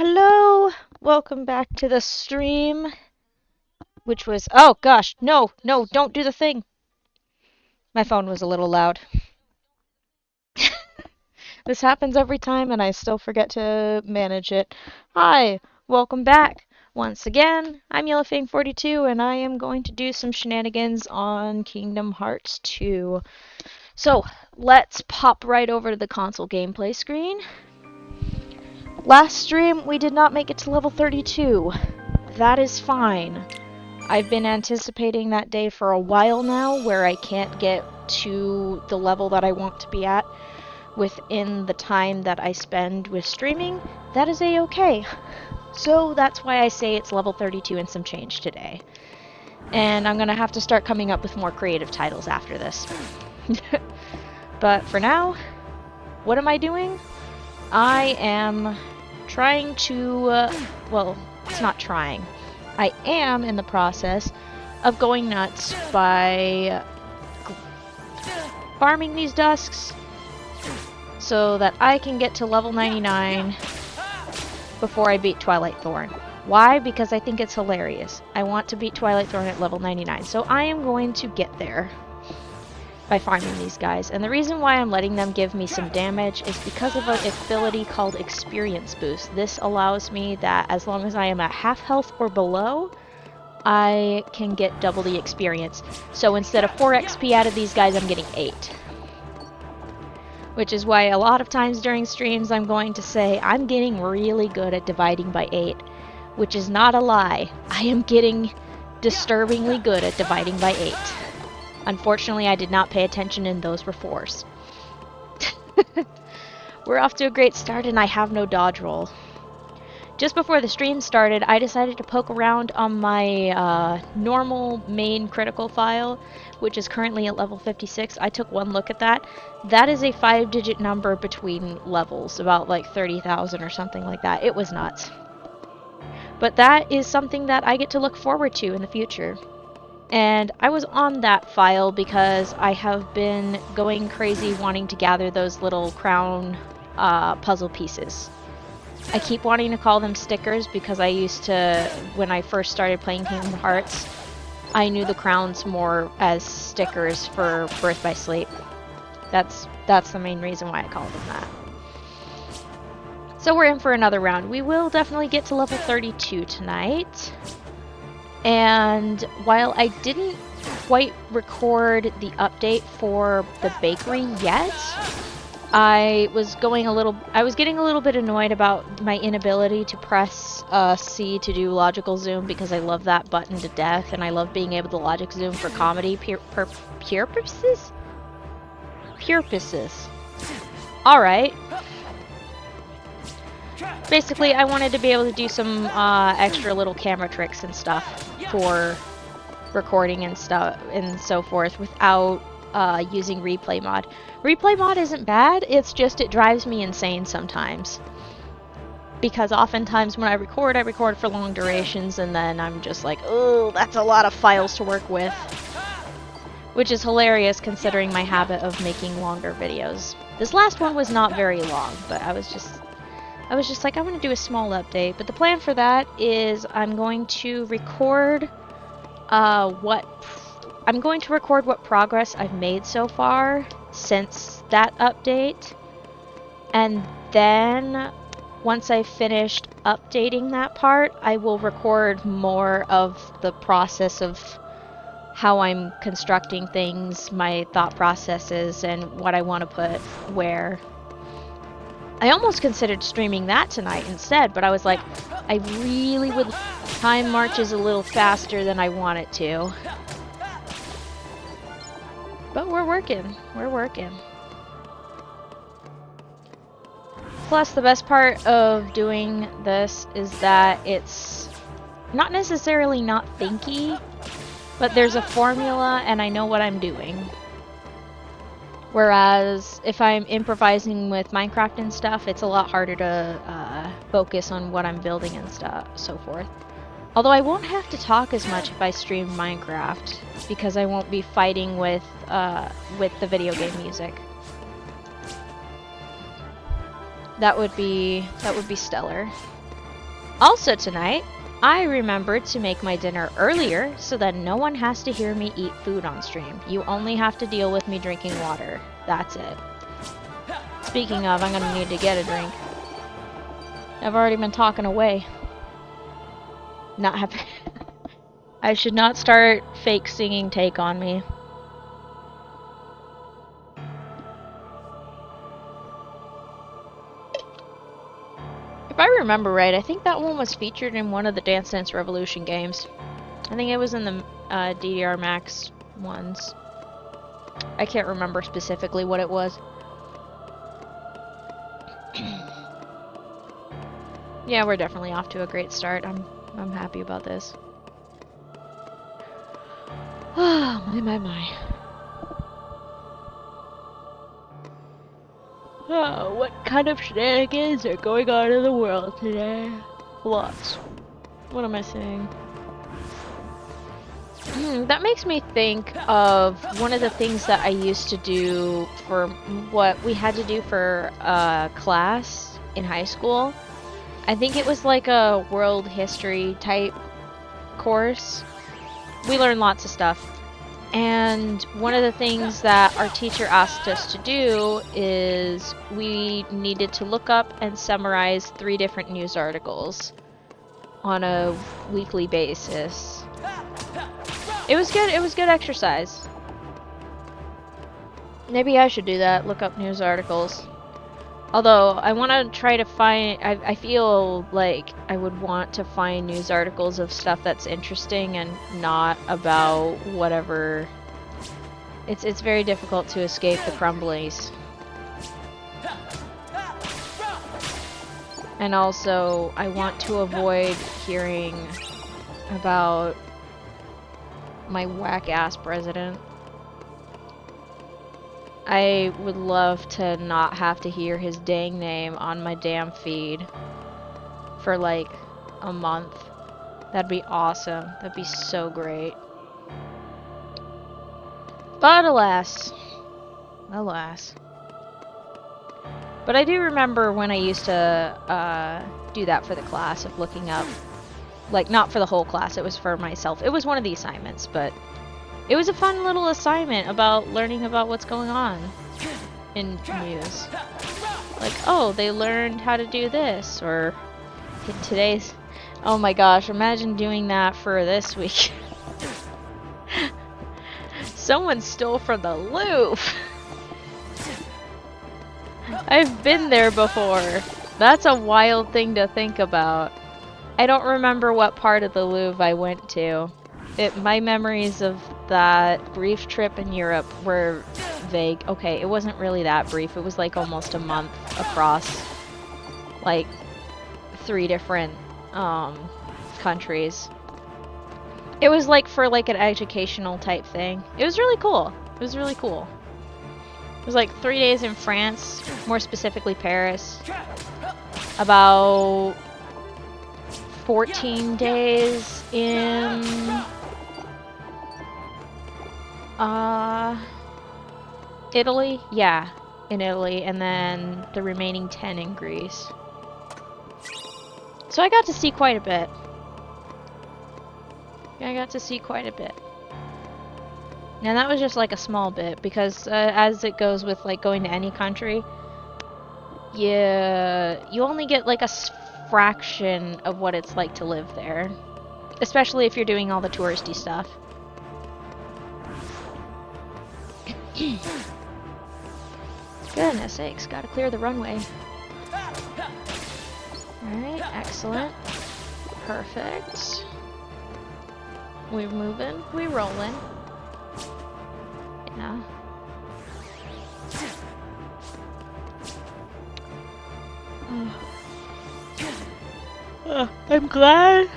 Hello! Welcome back to the stream, which was... Oh, gosh, no, don't do the thing! My phone was a little loud. This happens every time, and I still forget to manage it. Hi, welcome back! Once again, I'm YellowFang42, and I am going to do some shenanigans on Kingdom Hearts 2. So, let's pop right over to the console gameplay screen. Last stream, we did not make it to level 32. That is fine. I've been anticipating that day for a while now, where I can't get to the level that I want to be at within the time that I spend with streaming. That is a-okay. So that's why I say it's level 32 and some change today. And I'm gonna have to start coming up with more creative titles after this. But for now, what am I doing? I am trying to, well, it's not trying. I am in the process of going nuts by farming these dusks so that I can get to level 99 before I beat Twilight Thorn. Why? Because I think it's hilarious. I want to beat Twilight Thorn at level 99, so I am going to get there by farming these guys. And the reason why I'm letting them give me some damage is because of an ability called Experience Boost. This allows me that as long as I am at half health or below, I can get double the experience. So instead of 4 XP out of these guys, I'm getting 8. Which is why a lot of times during streams I'm going to say I'm getting really good at dividing by 8. Which is not a lie. I am getting disturbingly good at dividing by 8. Unfortunately, I did not pay attention and those were 4s. We're off to a great start and I have no dodge roll. Just before the stream started, I decided to poke around on my normal main critical file, which is currently at level 56. I took one look at that. That is a 5-digit number between levels, about like 30,000 or something like that. It was nuts. But that is something that I get to look forward to in the future. And I was on that file because I have been going crazy wanting to gather those little crown puzzle pieces. I keep wanting to call them stickers because I used to, when I first started playing Kingdom Hearts, I knew the crowns more as stickers for Birth by Sleep. That's the main reason why I called them that. So we're in for another round. We will definitely get to level 32 tonight. And while I didn't quite record the update for the bakery yet, I was getting a little bit annoyed about my inability to press C to do logical zoom because I love that button to death and I love being able to logic zoom for comedy purposes? Purposes. Alright. Basically, I wanted to be able to do some extra little camera tricks and stuff for recording and stuff and so forth without using replay mod. Replay mod isn't bad, it's just it drives me insane sometimes. Because oftentimes when I record for long durations and then I'm just like, oh, that's a lot of files to work with. Which is hilarious considering my habit of making longer videos. This last one was not very long, but I was just like, I want to do a small update. But the plan for that is I'm going to record what progress I've made so far since that update. And then once I've finished updating that part, I will record more of the process of how I'm constructing things, my thought processes, and what I want to put where. I almost considered streaming that tonight instead, but I was like, I really would. Time marches a little faster than I want it to. But we're working. We're working. Plus, the best part of doing this is that it's not necessarily not thinky, but there's a formula and I know what I'm doing. Whereas if I'm improvising with Minecraft and stuff, it's a lot harder to focus on what I'm building and stuff, so forth. Although I won't have to talk as much if I stream Minecraft, because I won't be fighting with the video game music. That would be stellar. Also tonight, I remembered to make my dinner earlier so that no one has to hear me eat food on stream. You only have to deal with me drinking water. That's it. Speaking of, I'm gonna need to get a drink. I've already been talking away. Not happy. I should not start fake singing Take On Me. If I remember right, I think that one was featured in one of the Dance Dance Revolution games. I think it was in the DDR Max ones. I can't remember specifically what it was. Yeah, we're definitely off to a great start. I'm happy about this. Oh, my. Oh, what kind of shenanigans are going on in the world today? Lots. What am I saying? That makes me think of one of the things that I used to do for what we had to do for class in high school. I think it was like a world history type course. We learned lots of stuff. And one of the things that our teacher asked us to do is we needed to look up and summarize 3 different news articles on a weekly basis. It was good. It was good exercise. Maybe I should do that, look up news articles. Although, I want to try to find... I feel like I would want to find news articles of stuff that's interesting and not about whatever... It's very difficult to escape the crumblies. And also, I want to avoid hearing about my whack-ass president. I would love to not have to hear his dang name on my damn feed for like a month. That'd be awesome. That'd be so great. But alas. Alas. But I do remember when I used to do that for the class of looking up, like not for the whole class, it was for myself. It was one of the assignments, but it was a fun little assignment about learning about what's going on in news. Like, oh, they learned how to do this, or today's... Oh my gosh, imagine doing that for this week. Someone stole from the Louvre! I've been there before. That's a wild thing to think about. I don't remember what part of the Louvre I went to. My memories of that brief trip in Europe were vague. Okay, it wasn't really that brief. It was like almost a month across like 3 different countries. It was like for like an educational type thing. It was really cool. It was really cool. It was like 3 days in France, more specifically Paris. About 14 days in Italy? Yeah, in Italy, and then the remaining 10 in Greece. So I got to see quite a bit. I got to see quite a bit. Now that was just like a small bit, because as it goes with like going to any country, you only get like a fraction of what it's like to live there. Especially if you're doing all the touristy stuff. Goodness sakes, gotta clear the runway. Alright, excellent. Perfect. We're moving, we're rolling. Yeah. I'm glad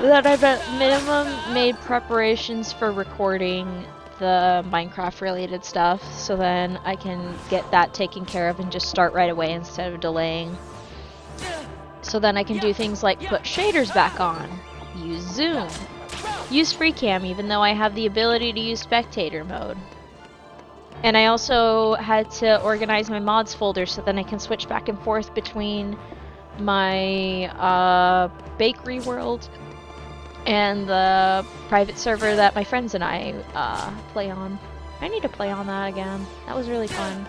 that I've at minimum made preparations for recording the Minecraft related stuff, so then I can get that taken care of and just start right away instead of delaying. So then I can do things like put shaders back on, use Zoom, use FreeCam even though I have the ability to use spectator mode. And I also had to organize my mods folder so then I can switch back and forth between my bakery world and the private server that my friends and I play on. I need to play on that again. That was really fun.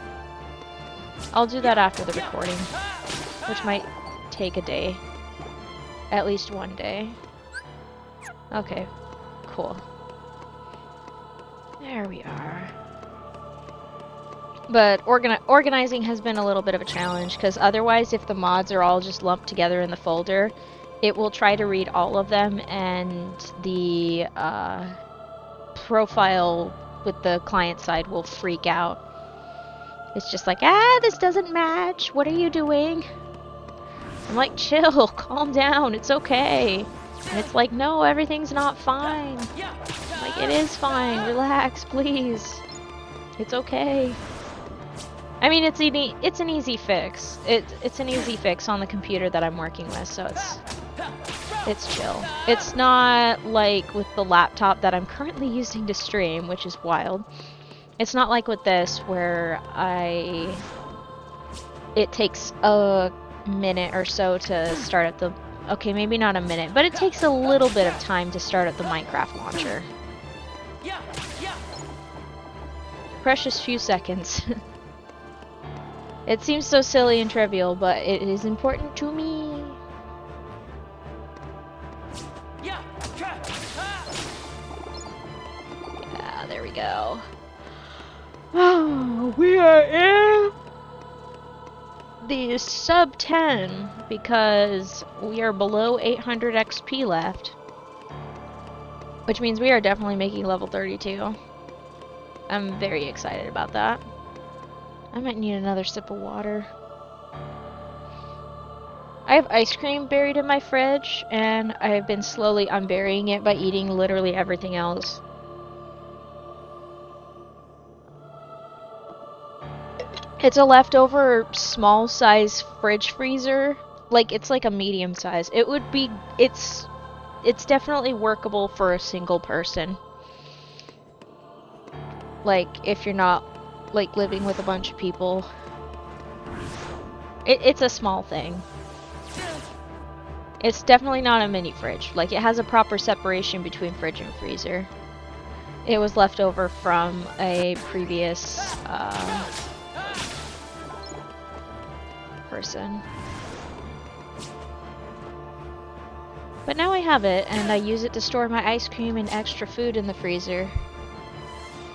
I'll do that after the recording, which might take a day. At least one day. Okay, cool. There we are. But organizing has been a little bit of a challenge, because otherwise if the mods are all just lumped together in the folder, it will try to read all of them, and the profile with the client side will freak out. It's just like, this doesn't match. What are you doing? I'm like, chill, calm down, it's okay. And it's like, no, everything's not fine. I'm like, it is fine, relax, please. It's okay. I mean, it's an easy fix. It's an easy fix on the computer that I'm working with, so it's chill. It's not like with the laptop that I'm currently using to stream, which is wild. It's not like with this where it takes a minute or so to start up the... Okay, maybe not a minute, but it takes a little bit of time to start up the Minecraft launcher. Precious few seconds. It seems so silly and trivial, but it is important to me. Yeah, there we go. Oh, we are in the sub 10 because we are below 800 XP left, which means we are definitely making level 32. I'm very excited about that. I might need another sip of water. I have ice cream buried in my fridge, and I have been slowly unburying it by eating literally everything else. It's a leftover small size fridge freezer. Like, it's like a medium size. It would be... It's definitely workable for a single person. Like, if you're not like living with a bunch of people. It's a small thing. It's definitely not a mini fridge. Like, it has a proper separation between fridge and freezer. It was left over from a previous person. But now I have it, and I use it to store my ice cream and extra food in the freezer.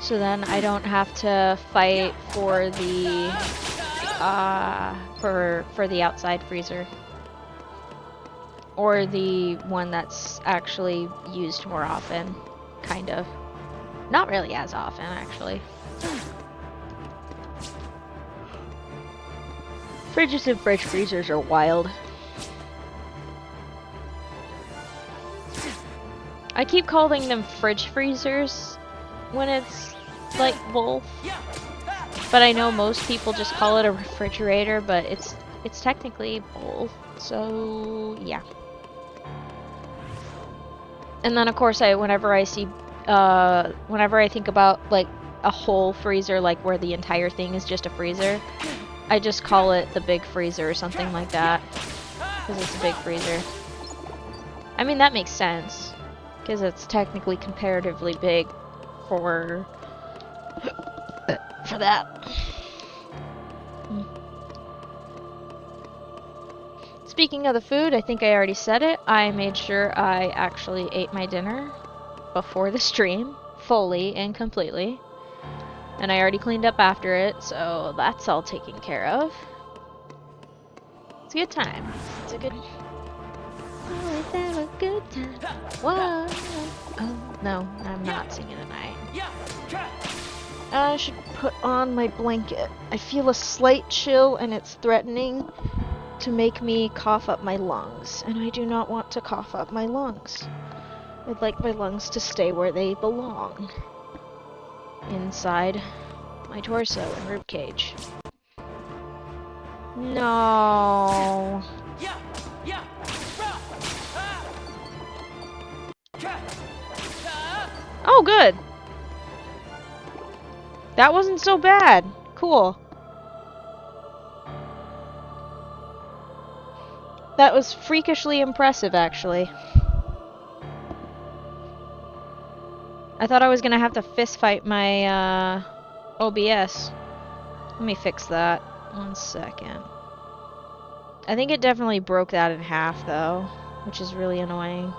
So then I don't have to fight for the for the outside freezer, or the one that's actually used more often, kind of. Not really as often, actually. Fridges and fridge freezers are wild. I keep calling them fridge freezers when it's like both, but I know most people just call it a refrigerator, but it's technically both, so yeah. And then of course whenever I think about like a whole freezer, like where the entire thing is just a freezer, I just call it the big freezer or something like that, because it's a big freezer. I mean, that makes sense, because it's technically comparatively big for that. Speaking of the food, I think I already said it. I made sure I actually ate my dinner before the stream, fully and completely. And I already cleaned up after it, so that's all taken care of. It's a good time. It's a good... Oh, is that a good time? Whoa! Oh, no, I'm not singing tonight. I should put on my blanket. I feel a slight chill, and it's threatening to make me cough up my lungs, and I do not want to cough up my lungs. I'd like my lungs to stay where they belong. Inside my torso and ribcage. No. Oh, good. That wasn't so bad. Cool. That was freakishly impressive, actually. I thought I was gonna have to fist fight my OBS. Let me fix that. 1 second. I think it definitely broke that in half, though, which is really annoying.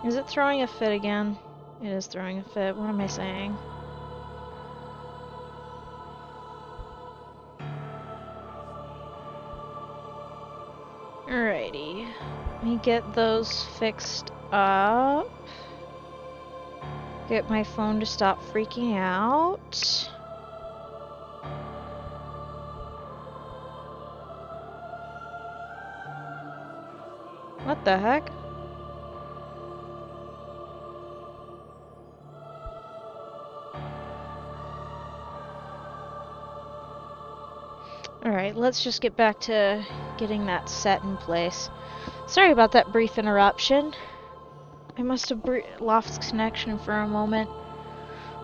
Is it throwing a fit again? It is throwing a fit. What am I saying? Alrighty. Let me get those fixed up. Get my phone to stop freaking out. What the heck? Alright, let's just get back to getting that set in place. Sorry about that brief interruption. I must have lost connection for a moment.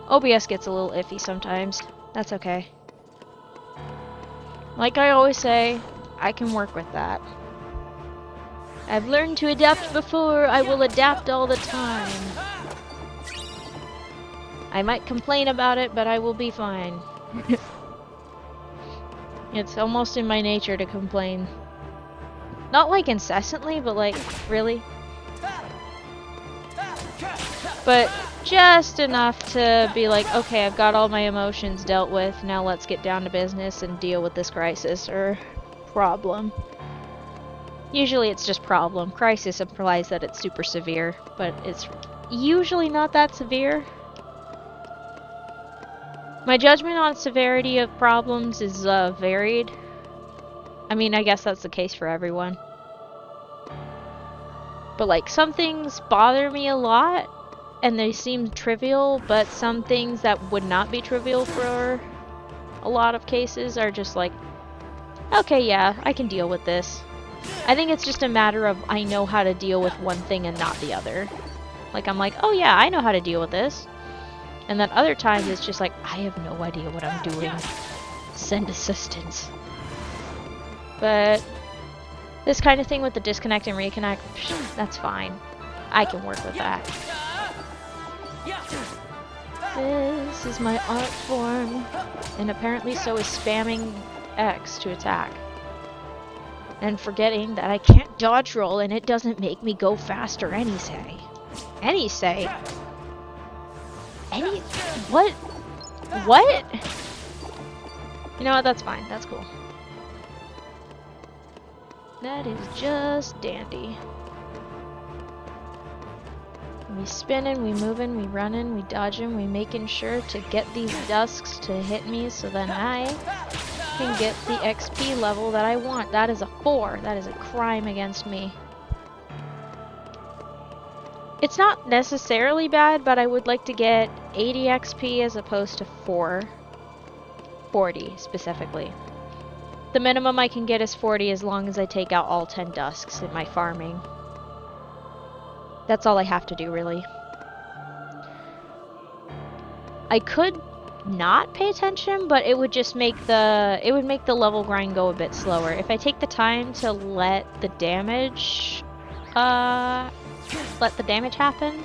OBS gets a little iffy sometimes. That's okay. Like I always say, I can work with that. I've learned to adapt before, I will adapt all the time. I might complain about it, but I will be fine. It's almost in my nature to complain. Not like incessantly, but like, really? But just enough to be like, okay, I've got all my emotions dealt with, now let's get down to business and deal with this crisis or problem. Usually it's just problem. Crisis implies that it's super severe, but it's usually not that severe. My judgment on severity of problems is varied. I mean, I guess that's the case for everyone. But like, some things bother me a lot, and they seem trivial, but some things that would not be trivial for a lot of cases are just like, okay, yeah, I can deal with this. I think it's just a matter of I know how to deal with one thing and not the other. Like, I'm like, oh yeah, I know how to deal with this. And then other times it's just like, I have no idea what I'm doing. Send assistance. But this kind of thing with the disconnect and reconnect, that's fine. I can work with that. This is my art form. And apparently so is spamming X to attack. And forgetting that I can't dodge roll and it doesn't make me go faster any say. Any say? Any... What? What? You know what? That's fine. That's cool. That is just dandy. We spinning, we moving, we running, we dodging, we making sure to get these dusks to hit me so then I can get the XP level that I want. That is a 4. That is a crime against me. It's not necessarily bad, but I would like to get 80 XP as opposed to 40 specifically. The minimum I can get is 40 as long as I take out all 10 dusks in my farming. That's all I have to do, really. I could not pay attention, but it would just make the level grind go a bit slower. If I take the time to let the damage happen,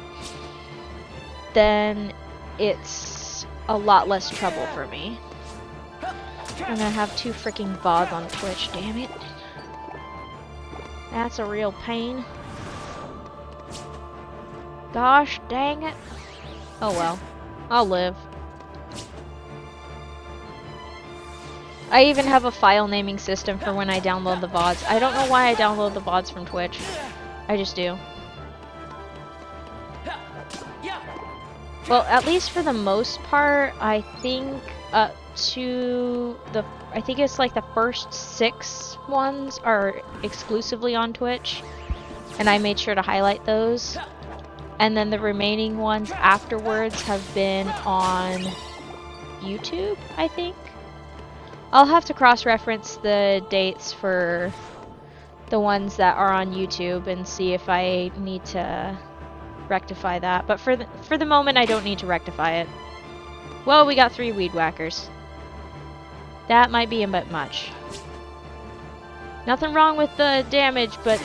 then it's a lot less trouble for me. And I have 2 freaking VODs on Twitch, damn it. That's a real pain. Gosh dang it. Oh well. I'll live. I even have a file naming system for when I download the VODs. I don't know why I download the VODs from Twitch. I just do. Well, at least for the most part, I think up to the... I think it's like the first 6 ones are exclusively on Twitch. And I made sure to highlight those. And then the remaining ones afterwards have been on YouTube, I think. I'll have to cross-reference the dates for the ones that are on YouTube and see if I need to rectify that. But for the moment, I don't need to rectify it. Well, we got 3 weed whackers. That might be a bit much. Nothing wrong with the damage, but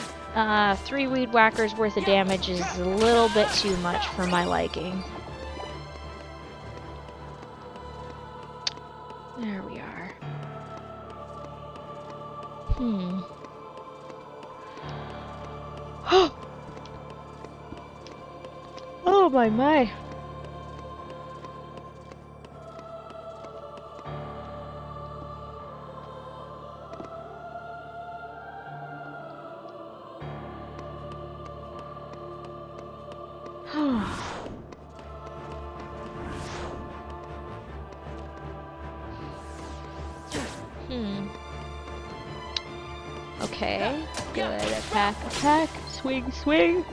3 weed whackers worth of damage is a little bit too much for my liking. There we are. Oh my. Okay, good. Attack, swing.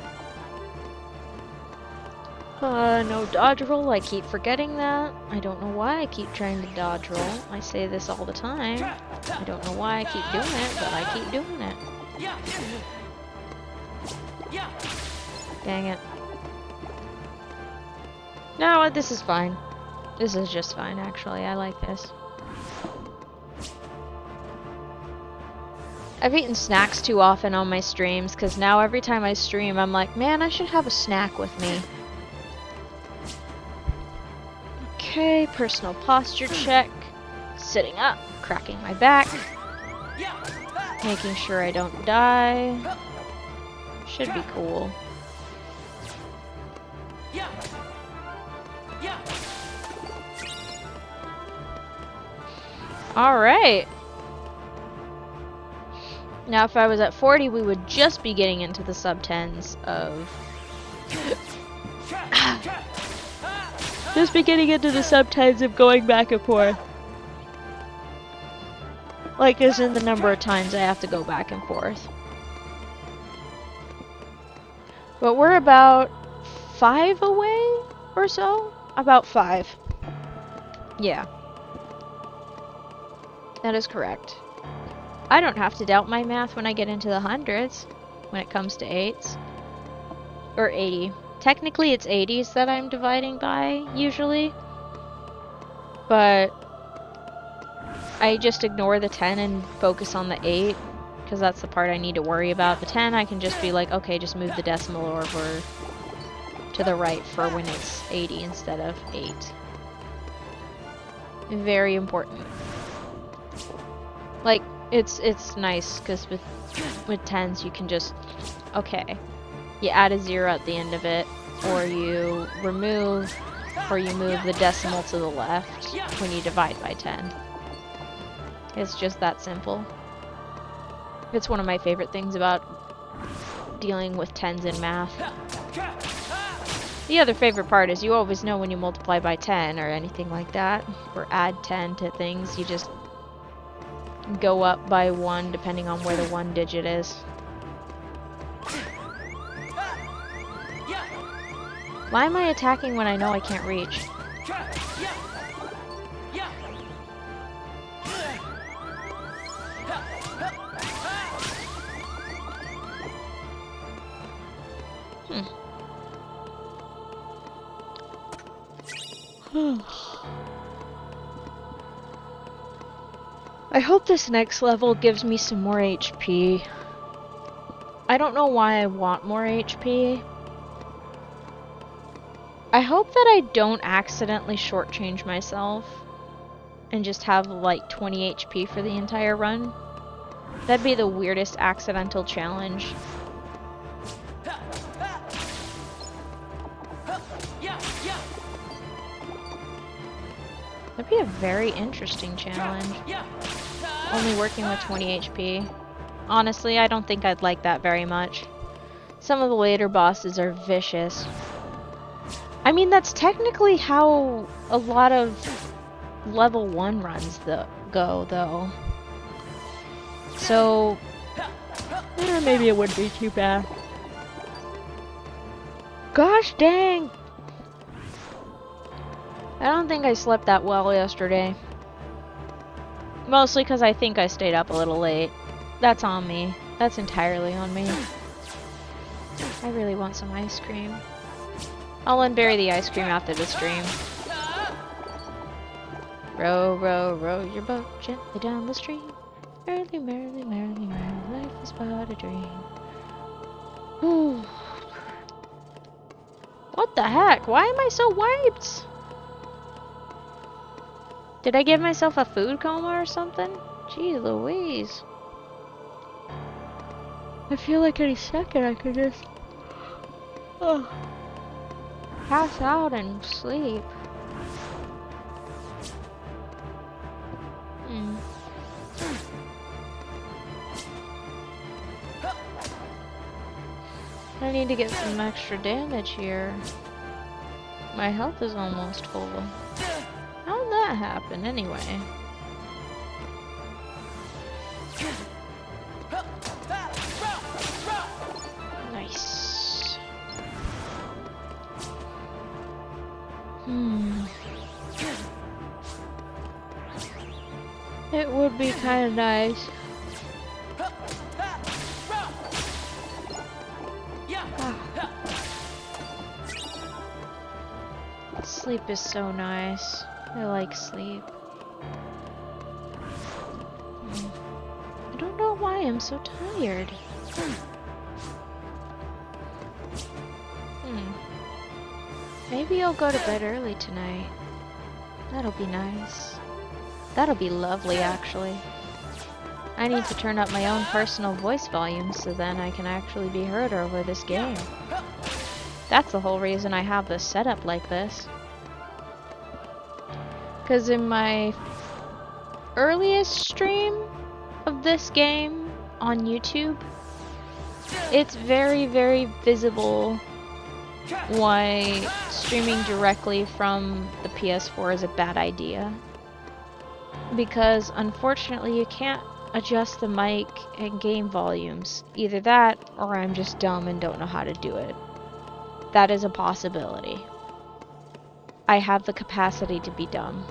No dodge roll. I keep forgetting that. I don't know why I keep trying to dodge roll. I say this all the time. I don't know why I keep doing it, but I keep doing it. Dang it. No, this is fine. This is just fine, actually. I like this. I've eaten snacks too often on my streams, because now every time I stream, I'm like, man, I should have a snack with me. Okay, personal posture check. Sitting up, cracking my back. Making sure I don't die. Should be cool. Alright. Now if I was at 40, we would just be getting into the sub-10s of... just be getting into the sub-10s of going back and forth. Like, as in the number of times I have to go back and forth. But we're about 5 away or so? About 5. Yeah. That is correct. I don't have to doubt my math when I get into the hundreds, when it comes to 8s. Or 80. Technically it's 80s that I'm dividing by, usually. But I just ignore the 10 and focus on the 8, because that's the part I need to worry about. The 10, I can just be like, okay, just move the decimal over to the right for when it's 80 instead of 8. Very important. Like, it's nice, because with 10s you can just, okay, you add a 0 at the end of it, or you remove, or you move the decimal to the left when you divide by 10. It's just that simple. It's one of my favorite things about dealing with 10s in math. The other favorite part is you always know when you multiply by 10 or anything like that, or add 10 to things, you just go up by 1 depending on where the 1 digit is. Why am I attacking when I know I can't reach? I hope this next level gives me some more HP. I don't know why I want more HP. I hope that I don't accidentally shortchange myself and just have like 20 HP for the entire run. That'd be the weirdest accidental challenge. That'd be a very interesting challenge. Only working with 20 HP. Honestly, I don't think I'd like that very much. Some of the later bosses are vicious. I mean, that's technically how a lot of level 1 runs go, though. So, maybe it wouldn't be too bad. Gosh dang! I don't think I slept that well yesterday. Mostly because I think I stayed up a little late. That's on me. That's entirely on me. I really want some ice cream. I'll unbury the ice cream after the stream. Row, row, row your boat gently down the stream. Merrily, merrily, merrily, merrily, life is but a dream. Whew. What the heck? Why am I so wiped? Did I give myself a food coma or something? Gee Louise. I feel like any second I could just pass out and sleep. I need to get some extra damage here. My health is almost full. How'd that happen anyway? Nice. It would be kind of nice. Sleep is so nice. I like sleep. I don't know why I'm so tired. Maybe I'll go to bed early tonight. That'll be nice. That'll be lovely, actually. I need to turn up my own personal voice volume so then I can actually be heard over this game. That's the whole reason I have this setup like this. Because in my earliest stream of this game on YouTube, it's very, very visible why streaming directly from the PS4 is a bad idea. Because unfortunately you can't adjust the mic and game volumes. Either that, or I'm just dumb and don't know how to do it. That is a possibility. I have the capacity to be dumb.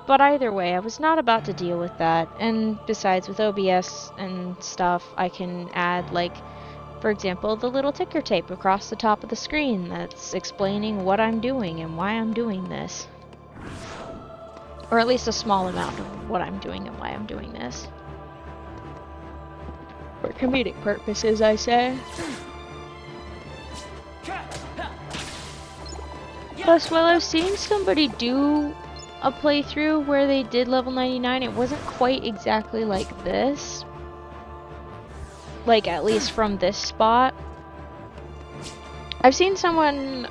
But either way, I was not about to deal with that. And besides, with OBS and stuff, I can add, like, for example, the little ticker tape across the top of the screen that's explaining what I'm doing and why I'm doing this. Or at least a small amount of what I'm doing and why I'm doing this. For comedic purposes, I say. Plus, while I've seen somebody do a playthrough where they did level 99, it wasn't quite exactly like this. Like, at least from this spot. I've seen someone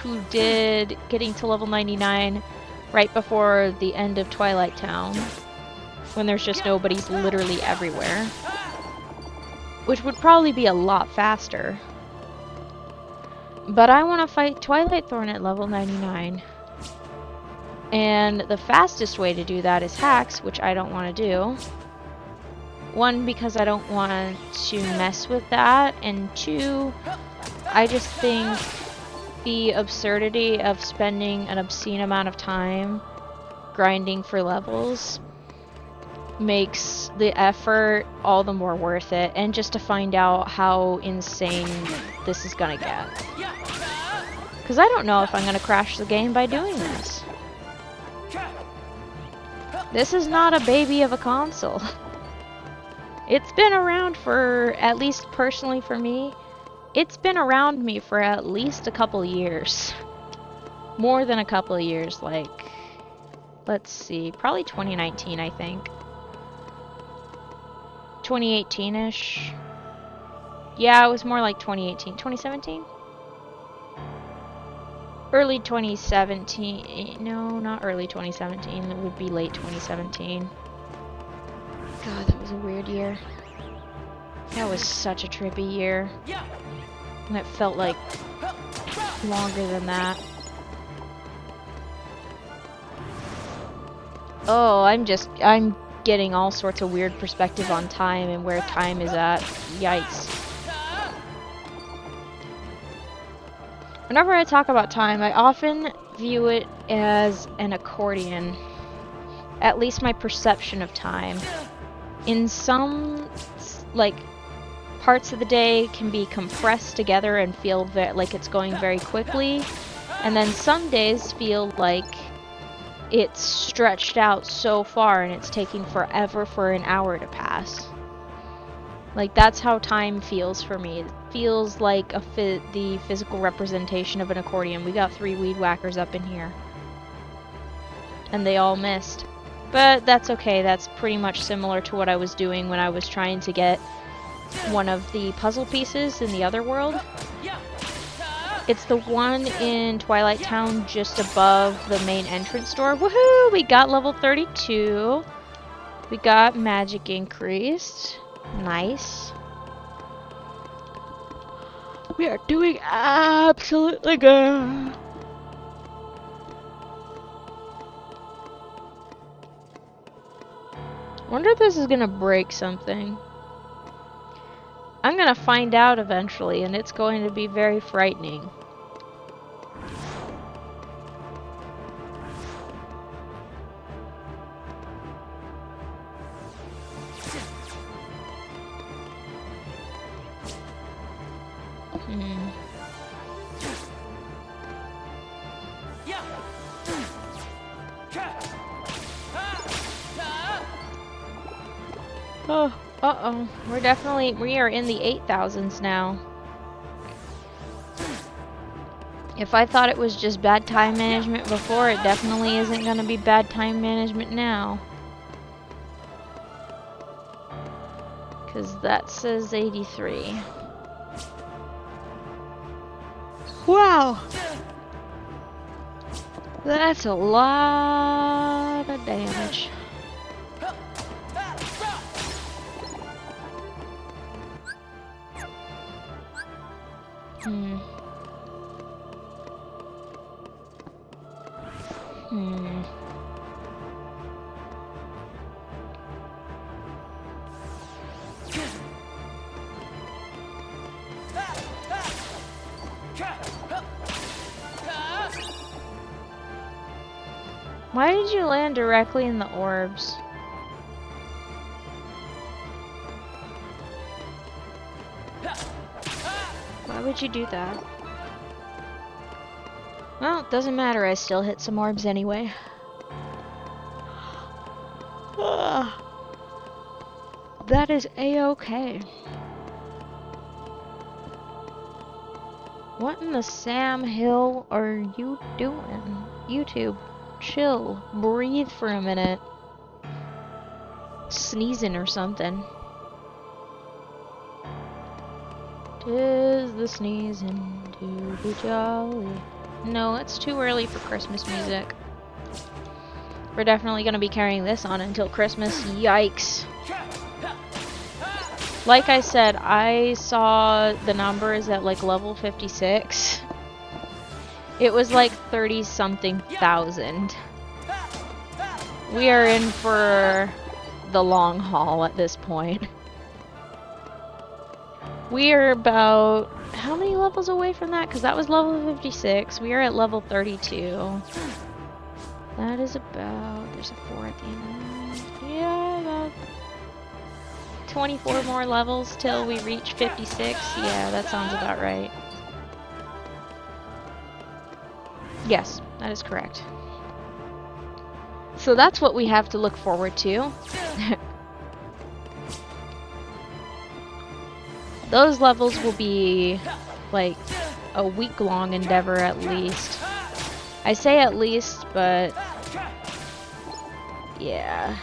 who did getting to level 99 right before the end of Twilight Town, when there's just nobody literally everywhere. Which would probably be a lot faster. But I want to fight Twilight Thorn at level 99. And the fastest way to do that is hacks, which I don't want to do. One, because I don't want to mess with that, and two, I just think the absurdity of spending an obscene amount of time grinding for levels makes the effort all the more worth it, and just to find out how insane this is gonna get. Because I don't know if I'm gonna crash the game by doing this. This is not a baby of a console. It's been around for, at least personally for me, it's been around me for at least a couple years. More than a couple years, like, let's see, probably 2019, I think. 2018-ish. Yeah, it was more like 2018. 2017? Early 2017. No, not early 2017. It would be late 2017. God, that was a weird year. That was such a trippy year. And it felt like longer than that. Oh, I'm getting all sorts of weird perspective on time and where time is at. Yikes. Whenever I talk about time, I often view it as an accordion. At least my perception of time. In some, like, parts of the day can be compressed together and feel like it's going very quickly. And then some days feel like it's stretched out so far and it's taking forever for an hour to pass. Like, that's how time feels for me. It feels like the physical representation of an accordion. We got 3 weed whackers up in here. And they all missed. But that's okay. That's pretty much similar to what I was doing when I was trying to get one of the puzzle pieces in the other world. It's the one in Twilight Town just above the main entrance door. Woohoo! We got level 32. We got magic increased. Nice. We are doing absolutely good. Wonder if this is gonna break something. I'm gonna find out eventually, and it's going to be very frightening. Oh, uh-oh. We are in the 8,000s now. If I thought it was just bad time management before, it definitely isn't gonna be bad time management now. Because that says 83. Wow! That's a lot of damage. Why did you land directly in the orbs? Why would you do that? Well, it doesn't matter, I still hit some orbs anyway. That is a-okay. What in the Sam Hill are you doing? YouTube, chill, breathe for a minute. Sneezing or something. 'Tis the sneezing to be jolly. No, it's too early for Christmas music. We're definitely gonna be carrying this on until Christmas. Yikes. Like I said, I saw the numbers at like level 56. It was like 30-something thousand. We are in for the long haul at this point. We are about... how many levels away from that? Because that was level 56. We are at level 32. That is about... there's a 4 at the end. Yeah, about 24 more levels till we reach 56. Yeah, that sounds about right. Yes, that is correct. So that's what we have to look forward to. Those levels will be like a week-long endeavor at least. I say at least, but yeah,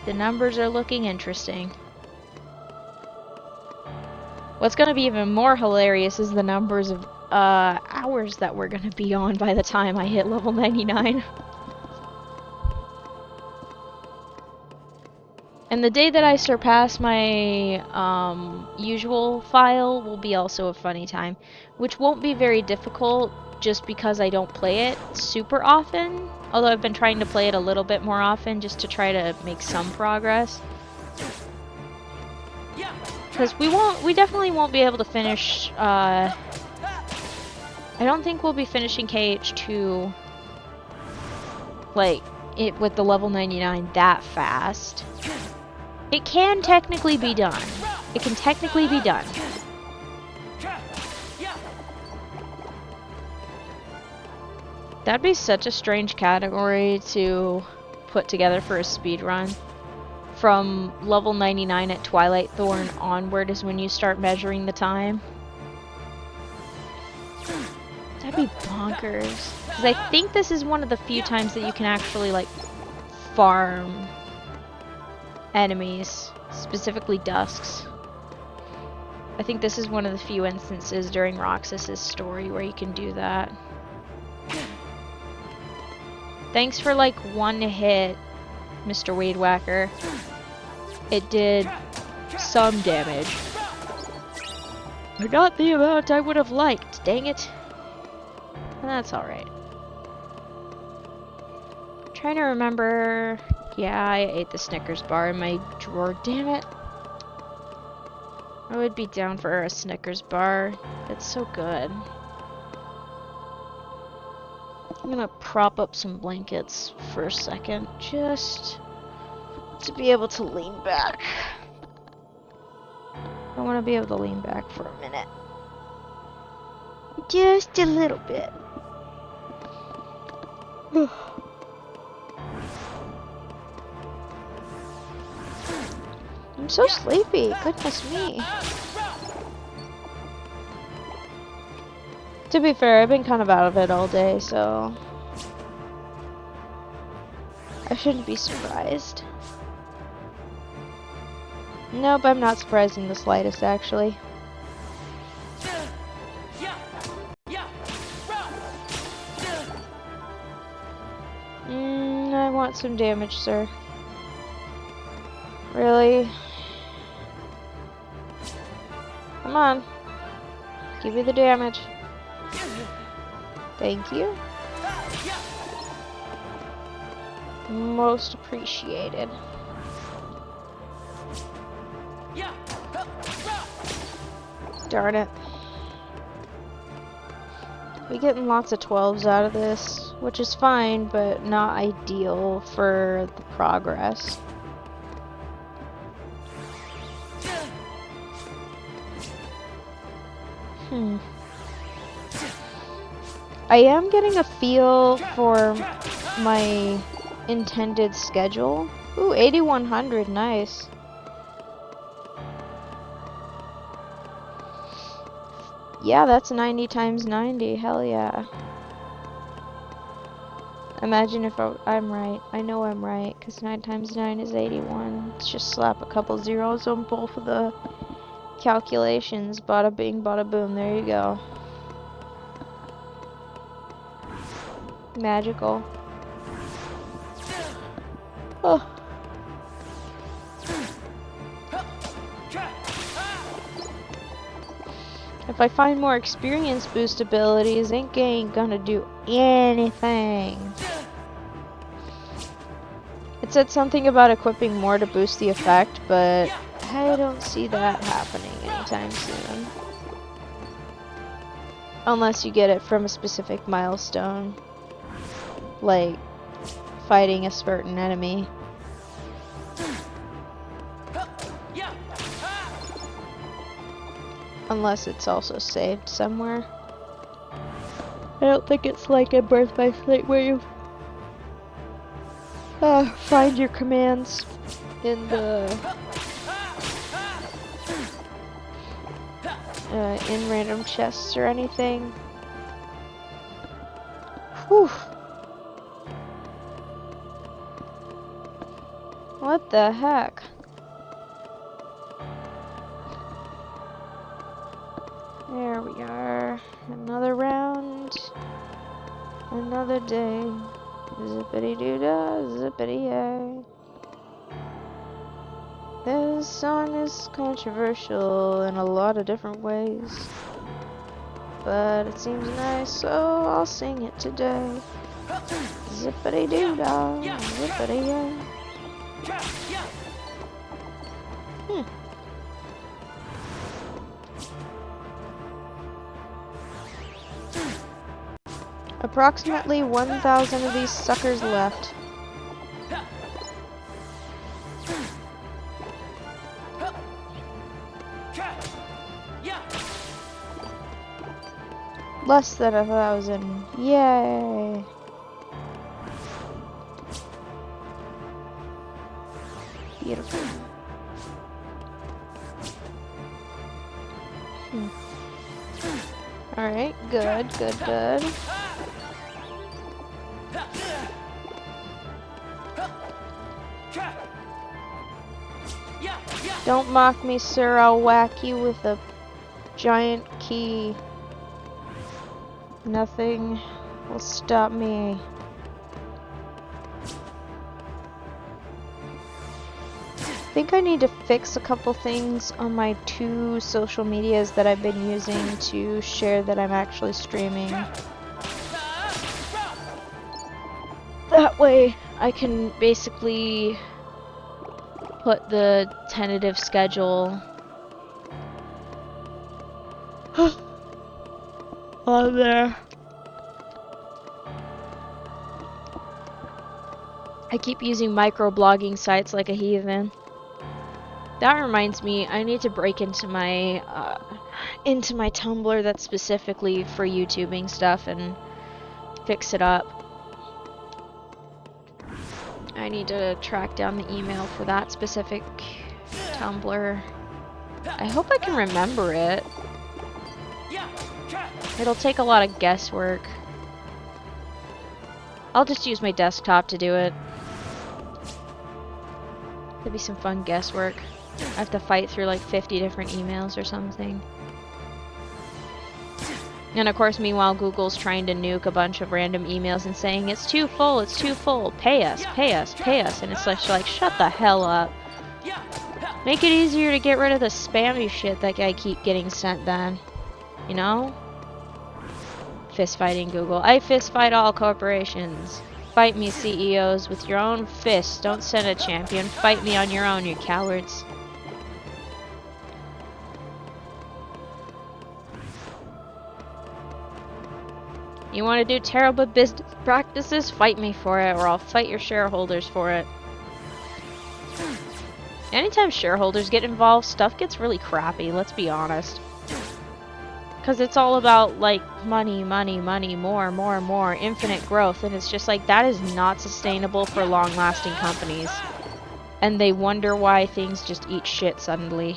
the numbers are looking interesting. What's gonna be even more hilarious is the numbers of hours that we're gonna be on by the time I hit level 99. And the day that I surpass my usual file will be also a funny time, which won't be very difficult just because I don't play it super often, although I've been trying to play it a little bit more often just to try to make some progress. Because we definitely won't be able to finish, I don't think we'll be finishing KH2, like, with the level 99 that fast. It can technically be done. It can technically be done. That'd be such a strange category to put together for a speed run. From level 99 at Twilight Thorn onward is when you start measuring the time. That'd be bonkers. Because I think this is one of the few times that you can actually, like, farm enemies, specifically Dusks. I think this is one of the few instances during Roxas's story where you can do that. Thanks for, like, one hit, Mr. Weed Whacker. It did some damage. But not the amount I would have liked, dang it. That's alright. Trying to remember... Yeah, I ate the Snickers bar in my drawer, damn it. I would be down for a Snickers bar. It's so good. I'm gonna prop up some blankets for a second, just to be able to lean back. I want to be able to lean back for a minute. Just a little bit. I'm so sleepy, goodness me. To be fair, I've been kind of out of it all day, so I shouldn't be surprised. Nope, I'm not surprised in the slightest, actually. I want some damage, sir. Really? Come on. Give me the damage. Thank you. Most appreciated. Darn it. We're getting lots of 12s out of this, which is fine, but not ideal for the progress. I am getting a feel for my intended schedule. Ooh, 8100, nice. Yeah, that's 90 times 90, hell yeah. Imagine if I'm right. I know I'm right, because 9 times 9 is 81. Let's just slap a couple zeros on both of the calculations. Bada bing, bada boom, there you go. Magical. Oh. If I find more experience boost abilities, Ink ain't gonna do anything. It said something about equipping more to boost the effect, but I don't see that happening anytime soon. Unless you get it from a specific milestone. Like fighting a certain enemy. Unless it's also saved somewhere. I don't think it's like in Birth by Sleep where you find your commands in the in random chests or anything. Whew. What the heck? There we are. Another round. Another day. Zippity doo dah, zippity yay. This song is controversial in a lot of different ways. But it seems nice, so I'll sing it today. Zippity doo dah, zippity yay. Approximately 1,000 of these suckers left. Less than 1,000. Yay! Beautiful. Alright, good, good, good. Don't mock me, sir. I'll whack you with a giant key. Nothing will stop me. I think I need to fix a couple things on my 2 social medias that I've been using to share that I'm actually streaming. That way I can basically put the tentative schedule on there. I keep using microblogging sites like a heathen. That reminds me, I need to break into my Tumblr that's specifically for YouTubing stuff and fix it up. I need to track down the email for that specific Tumblr. I hope I can remember it. It'll take a lot of guesswork. I'll just use my desktop to do it. That'd be some fun guesswork. I have to fight through like 50 different emails or something. And of course, meanwhile, Google's trying to nuke a bunch of random emails and saying, it's too full, pay us, pay us, pay us. And it's like, shut the hell up. Make it easier to get rid of the spammy shit that I keep getting sent then. You know? Fist fighting Google. I fist fight all corporations. Fight me, CEOs, with your own fists. Don't send a champion. Fight me on your own, you cowards. You want to do terrible business practices? Fight me for it, or I'll fight your shareholders for it. Anytime shareholders get involved, stuff gets really crappy, let's be honest. Because it's all about, like, money, money, money, more, more, more, infinite growth, and it's just like, that is not sustainable for long-lasting companies. And they wonder why things just eat shit suddenly.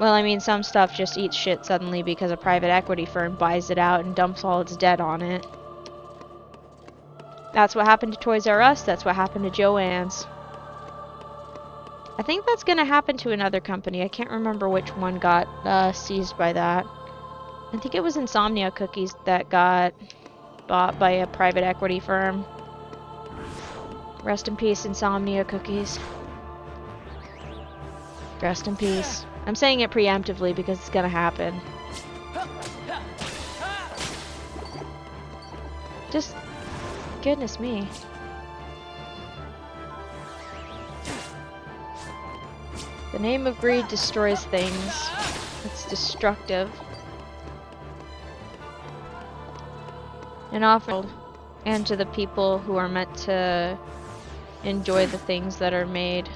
Well, I mean, some stuff just eats shit suddenly because a private equity firm buys it out and dumps all its debt on it. That's what happened to Toys R Us, that's what happened to Joann's. I think that's gonna happen to another company. I can't remember which one got seized by that. I think it was Insomnia Cookies that got bought by a private equity firm. Rest in peace, Insomnia Cookies. Rest in peace. I'm saying it preemptively because it's gonna happen. Just... goodness me. The name of greed destroys things. It's destructive. And often, and to the people who are meant to enjoy the things that are made.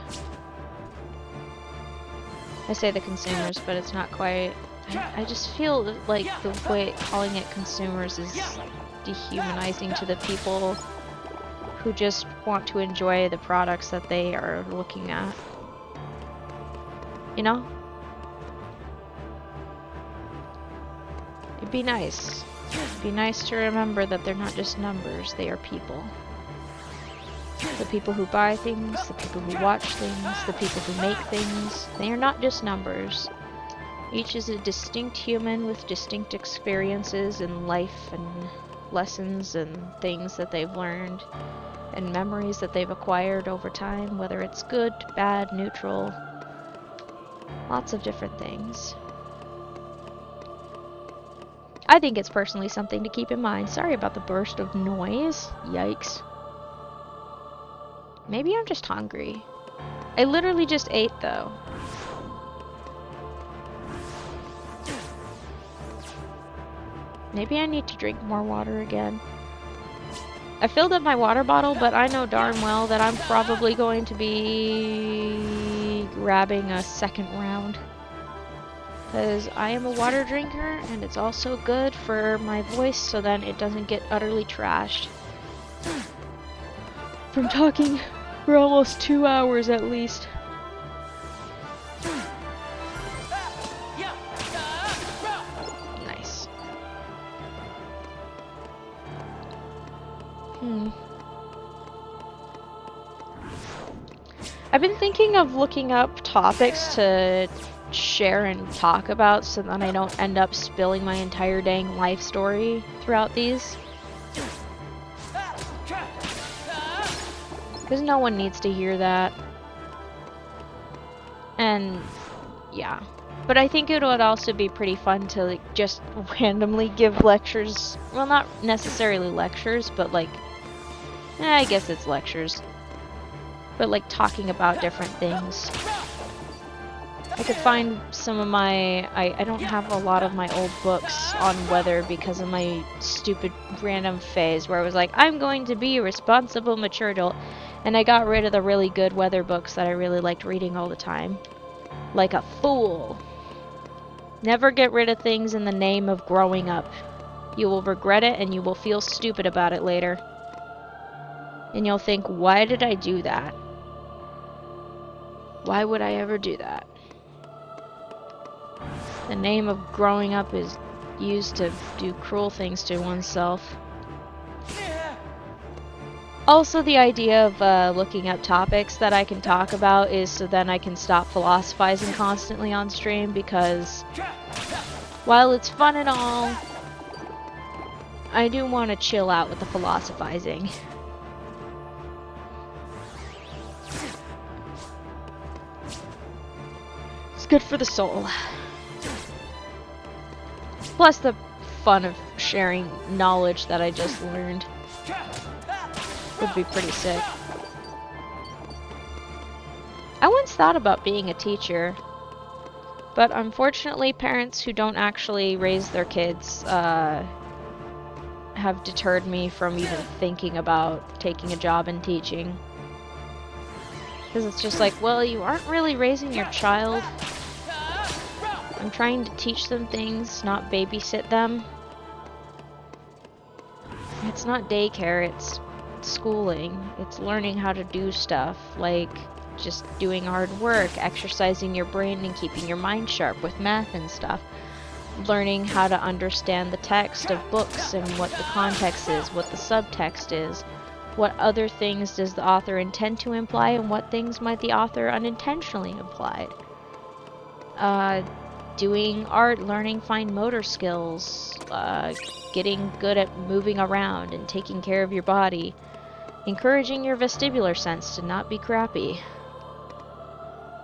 I say the consumers, but it's not quite. I just feel like the way calling it consumers is dehumanizing to the people who just want to enjoy the products that they are looking at. You know? It'd be nice. It'd be nice to remember that they're not just numbers, they are people. The people who buy things, the people who watch things, the people who make things, they are not just numbers. Each is a distinct human with distinct experiences in life and lessons and things that they've learned and memories that they've acquired over time, whether it's good, bad, neutral, lots of different things. I think it's personally something to keep in mind. Sorry about the burst of noise. Yikes. Maybe I'm just hungry. I literally just ate, though. Maybe I need to drink more water again. I filled up my water bottle, but I know darn well that I'm probably going to be grabbing a second round. because I am a water drinker, and it's also good for my voice so then it doesn't get utterly trashed from talking for almost 2 hours at least. Nice. I've been thinking of looking up topics to share and talk about so then I don't end up spilling my entire dang life story throughout these. Because no one needs to hear that. And yeah. But I think it would also be pretty fun to like just randomly give lectures. Well, not necessarily lectures, but like I guess it's lectures. But like talking about different things. I could find some of my... I don't have a lot of my old books on weather because of my stupid random phase where I was like, I'm going to be a responsible, mature adult. And I got rid of the really good weather books that I really liked reading all the time. Like a fool. Never get rid of things in the name of growing up. You will regret it and you will feel stupid about it later. And you'll think, why did I do that? Why would I ever do that? The name of growing up is used to do cruel things to oneself. Also, the idea of looking up topics that I can talk about is so then I can stop philosophizing constantly on stream, because while it's fun and all, I do want to chill out with the philosophizing. It's good for the soul. Plus the fun of sharing knowledge that I just learned. Would be pretty sick. I once thought about being a teacher, but unfortunately parents who don't actually raise their kids have deterred me from even thinking about taking a job in teaching. Because it's just like, well, you aren't really raising your child. I'm trying to teach them things, not babysit them. It's not daycare, it's schooling. It's learning how to do stuff, like just doing hard work, exercising your brain and keeping your mind sharp with math and stuff. Learning how to understand the text of books and what the context is, what the subtext is, what other things does the author intend to imply, and what things might the author unintentionally imply. Doing art, learning fine motor skills, getting good at moving around and taking care of your body, encouraging your vestibular sense to not be crappy.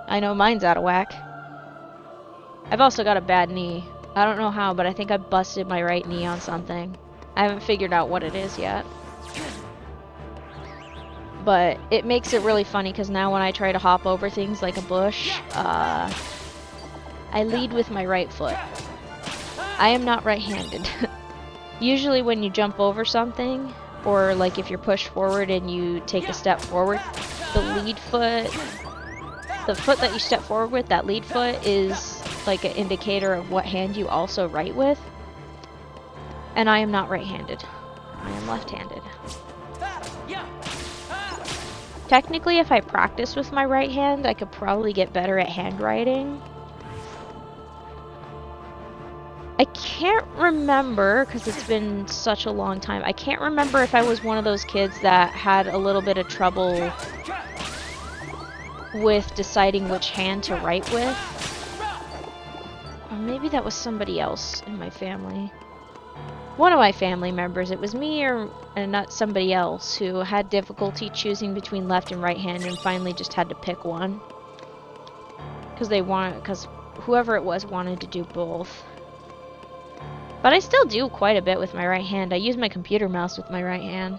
I know mine's out of whack. I've also got a bad knee. I don't know how, but I think I busted my right knee on something. I haven't figured out what it is yet. But it makes it really funny because now when I try to hop over things like a bush, I lead with my right foot. I am not right-handed. Usually when you jump over something, or like if you're pushed forward and you take a step forward, the lead foot, the foot that you step forward with, that lead foot is like an indicator of what hand you also write with. And I am not right-handed. I am left-handed. Technically, if I practice with my right hand, I could probably get better at handwriting. I can't remember, because it's been such a long time, I can't remember if I was one of those kids that had a little bit of trouble with deciding which hand to write with. Or maybe that was somebody else in my family. One of my family members, it was me or not somebody else, who had difficulty choosing between left and right hand and finally just had to pick one. Because whoever it was wanted to do both. But I still do quite a bit with my right hand. I use my computer mouse with my right hand.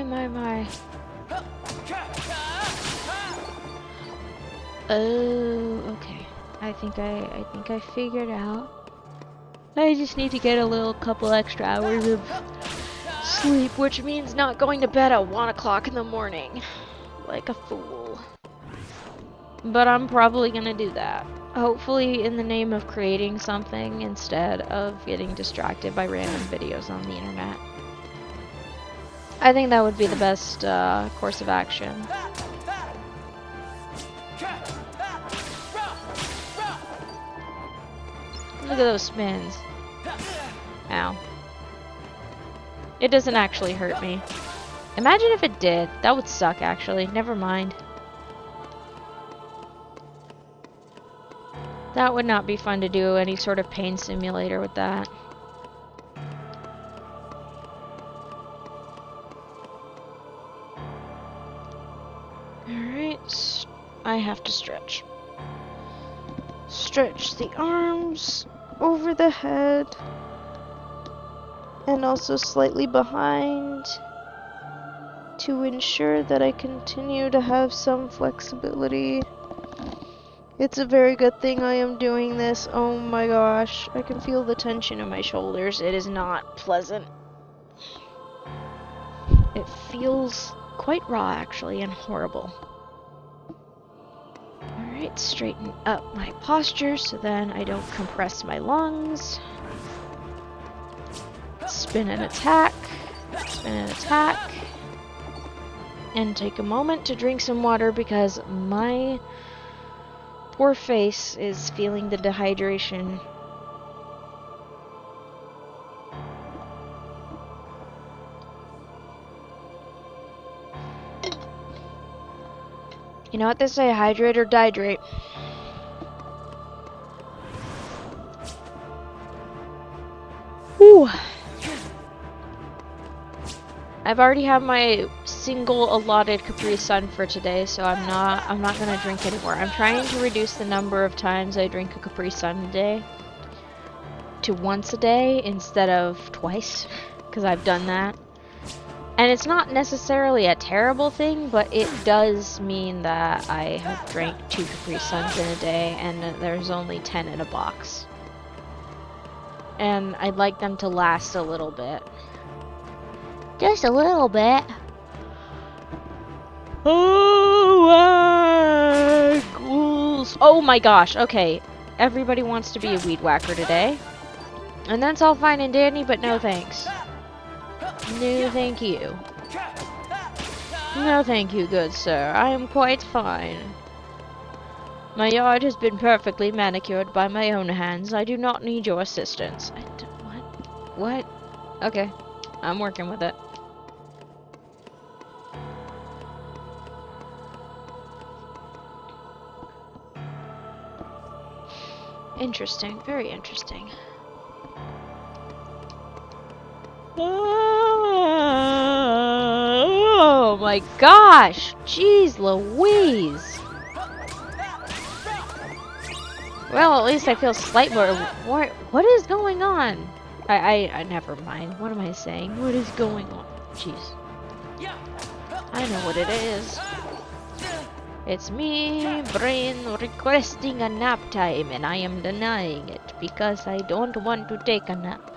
my. Oh, okay. I think I figured out. I just need to get a couple extra hours of sleep, which means not going to bed at 1 o'clock in the morning. Like a fool. But I'm probably gonna do that. Hopefully in the name of creating something instead of getting distracted by random videos on the internet. I think that would be the best course of action. Look at those spins. Ow. It doesn't actually hurt me. Imagine if it did. That would suck, actually. Never mind. That would not be fun to do, any sort of pain simulator with that. Alright. I have to stretch. Stretch the arms over the head. And also slightly behind to ensure that I continue to have some flexibility. It's a very good thing I am doing this. Oh my gosh, I can feel the tension in my shoulders. It is not pleasant. It feels quite raw actually and horrible. Alright, straighten up my posture so then I don't compress my lungs. Spin and attack, and take a moment to drink some water because my poor face is feeling the dehydration. You know what they say, hydrate or dihydrate. Whew. I've already had my single allotted Capri Sun for today, so I'm not gonna drink anymore. I'm trying to reduce the number of times I drink a Capri Sun a day to once a day instead of twice, because I've done that. And it's not necessarily a terrible thing, but it does mean that I have drank 2 Capri Suns in a day, and there's only 10 in a box. And I'd like them to last a little bit. Just a little bit. Oh my gosh, okay. Everybody wants to be a weed whacker today. And that's all fine and dandy, but no thanks. No thank you. No thank you, good sir. I am quite fine. My yard has been perfectly manicured by my own hands. I do not need your assistance. What? Okay. I'm working with it. Interesting. Very interesting. Oh my gosh! Jeez Louise! Well, at least I feel slight more. What is going on? I never mind. What am I saying? What is going on? Jeez. I know what it is. It's me, brain, requesting a nap time, and I am denying it because I don't want to take a nap.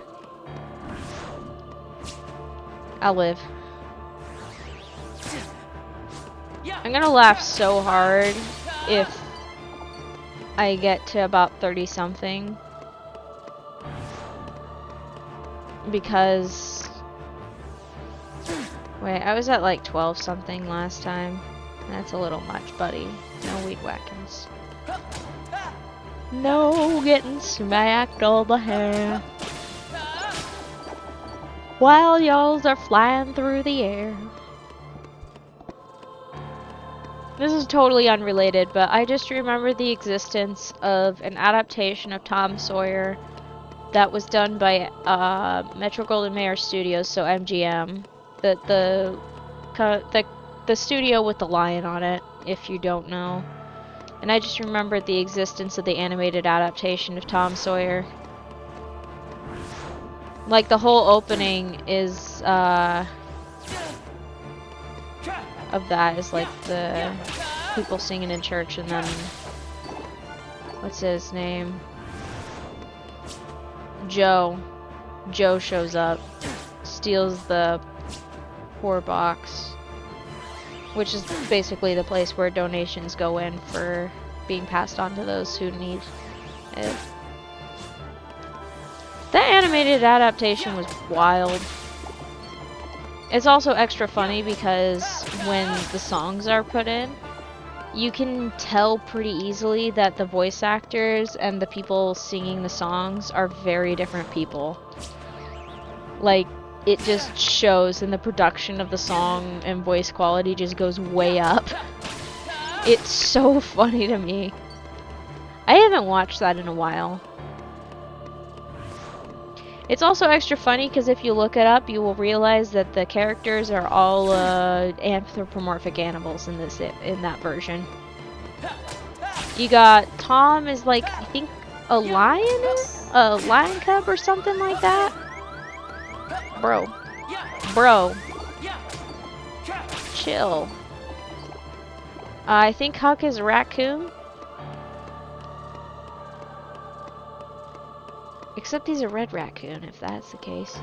I'll live. I'm gonna laugh so hard if I get to about 30 something. Because wait, I was at like 12 something last time. That's a little much, buddy. No weed whackings. No getting smacked on the hair while y'alls are flying through the air. This is totally unrelated, but I just remember the existence of an adaptation of Tom Sawyer that was done by Metro-Goldwyn-Mayer Studios, so MGM. The studio with the lion on it, if you don't know. And I just remembered the existence of the animated adaptation of Tom Sawyer. Like, the whole opening is of that is like the people singing in church, and then what's his name? Joe. Joe shows up, steals the poor box, which is basically the place where donations go in for being passed on to those who need it. That animated adaptation was wild. It's also extra funny because when the songs are put in, you can tell pretty easily that the voice actors and the people singing the songs are very different people. Like, it just shows, and the production of the song and voice quality just goes way up. It's so funny to me. I haven't watched that in a while. It's also extra funny because if you look it up, you will realize that the characters are all anthropomorphic animals in that version. You got Tom is like, I think a lion cub or something like that. Bro, chill. I think Huck is a raccoon. Except he's a red raccoon, if that's the case.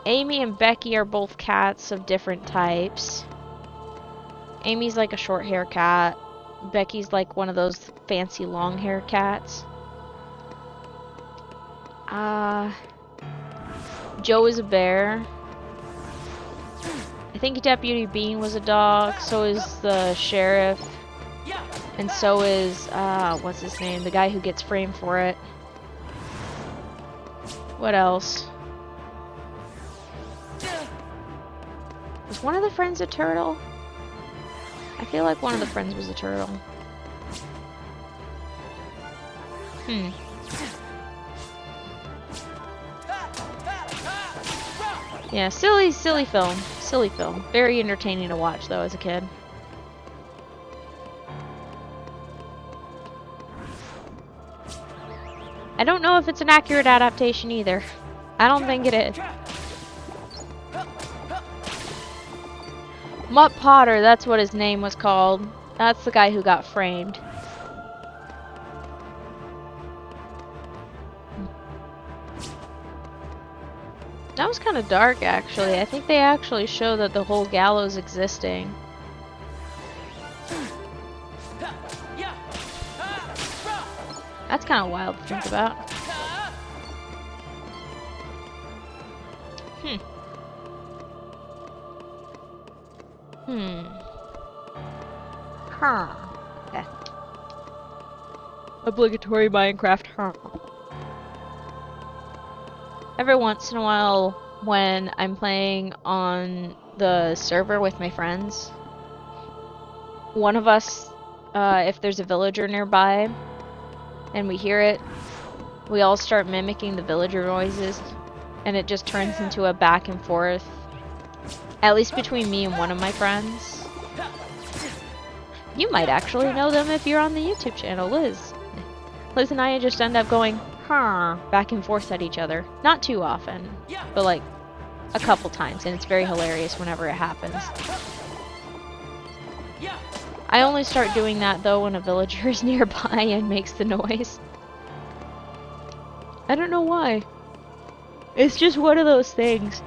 Amy and Becky are both cats of different types. Amy's like a short hair cat. Becky's like one of those fancy long hair cats. Joe is a bear. I think Deputy Bean was a dog. So is the sheriff. And so is, what's his name? The guy who gets framed for it. What else? Was one of the friends a turtle? I feel like one of the friends was a turtle. Yeah, silly film. Silly film. Very entertaining to watch, though, as a kid. I don't know if it's an accurate adaptation either. I don't think it is. Mutt Potter, that's what his name was called. That's the guy who got framed. That was kind of dark, actually. I think they actually show that the whole gallows existing. That's kind of wild to think about. Okay. Obligatory Minecraft. Every once in a while, when I'm playing on the server with my friends, one of us, if there's a villager nearby, and we hear it, we all start mimicking the villager noises, and it just turns into a back and forth, at least between me and one of my friends. You might actually know them if you're on the YouTube channel, Liz. Liz and I just end up going, back and forth at each other. Not too often, but like a couple times, and it's very hilarious whenever it happens. I only start doing that though when a villager is nearby and makes the noise. I don't know why. It's just one of those things.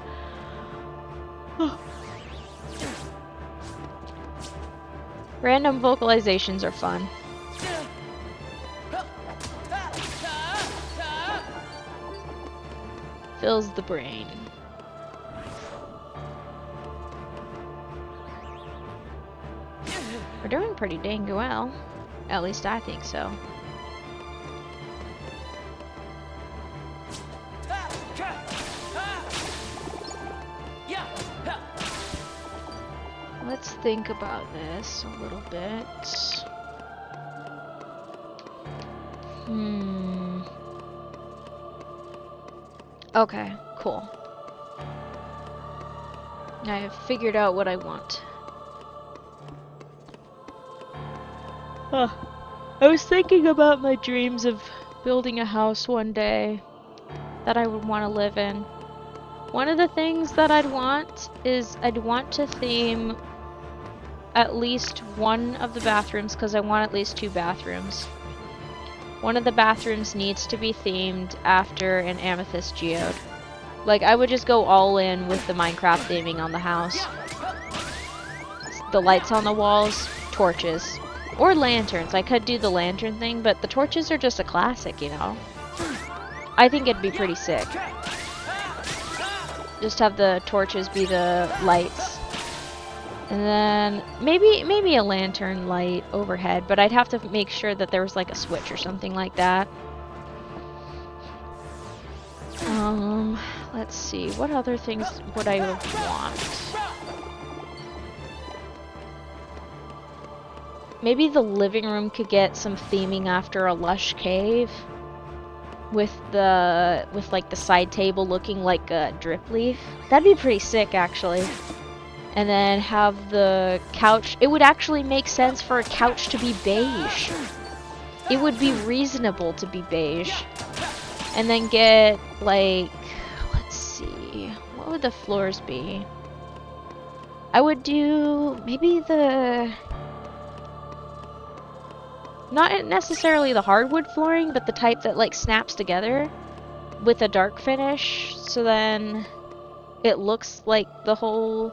Random vocalizations are fun. Fills the brain. We're doing pretty dang well. At least I think so. Let's think about this a little bit. Okay, cool. I have figured out what I want. I was thinking about my dreams of building a house one day that I would want to live in. One of the things that I'd want is I'd want to theme at least one of the bathrooms, because I want at least 2 bathrooms. One of the bathrooms needs to be themed after an amethyst geode. Like, I would just go all in with the Minecraft theming on the house. The lights on the walls, torches. Or lanterns. I could do the lantern thing, but the torches are just a classic, you know? I think it'd be pretty sick. Just have the torches be the lights. And then maybe a lantern light overhead, but I'd have to make sure that there was like a switch or something like that. Let's see, what other things would I want? Maybe the living room could get some theming after a lush cave. With like the side table looking like a drip leaf. That'd be pretty sick, actually. And then have the couch. It would actually make sense for a couch to be beige. It would be reasonable to be beige. And then get, like, let's see, what would the floors be? I would do maybe not necessarily the hardwood flooring, but the type that like snaps together with a dark finish, so then it looks like the whole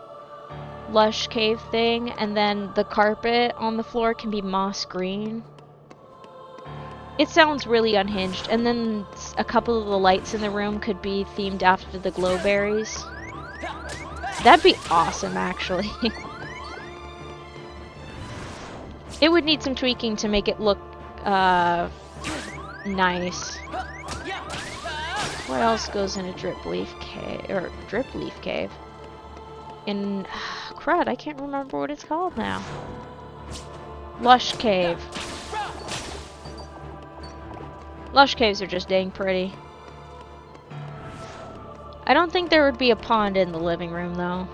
lush cave thing, and then the carpet on the floor can be moss green. It sounds really unhinged, and then a couple of the lights in the room could be themed after the glowberries. That'd be awesome, actually. It would need some tweaking to make it look nice. What else goes in a drip leaf cave? In crud, I can't remember what it's called now. Lush cave. Lush caves are just dang pretty. I don't think there would be a pond in the living room though.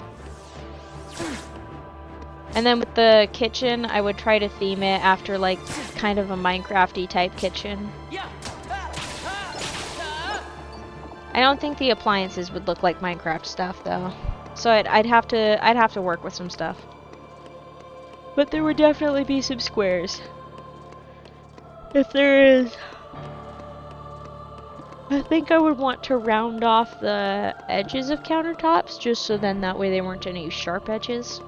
And then with the kitchen, I would try to theme it after like kind of a Minecraft-y type kitchen. I don't think the appliances would look like Minecraft stuff though. So I'd have to work with some stuff. But there would definitely be some squares. If there is, I think I would want to round off the edges of countertops just so then that way there weren't any sharp edges.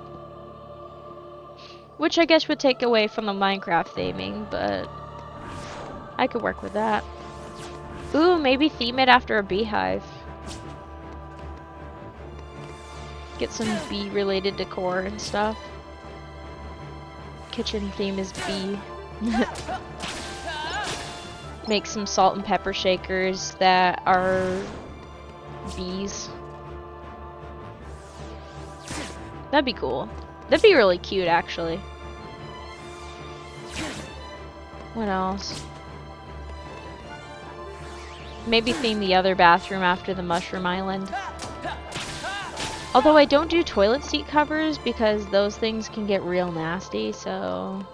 Which I guess would take away from the Minecraft theming, but I could work with that. Ooh, maybe theme it after a beehive. Get some bee-related decor and stuff. Kitchen theme is bee. Make some salt and pepper shakers that are bees. That'd be cool. That'd be really cute, actually. What else? Maybe theme the other bathroom after the mushroom island. Although I don't do toilet seat covers because those things can get real nasty, so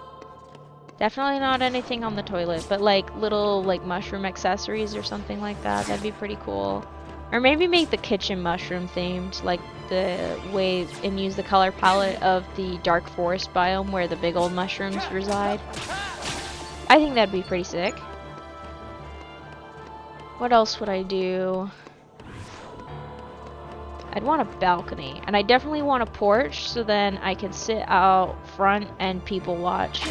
definitely not anything on the toilet, but like little like mushroom accessories or something like that. That'd be pretty cool. Or maybe make the kitchen mushroom themed, like the way, and use the color palette of the dark forest biome where the big old mushrooms reside. I think that'd be pretty sick. What else would I do? I'd want a balcony, and I definitely want a porch so then I can sit out front and people watch.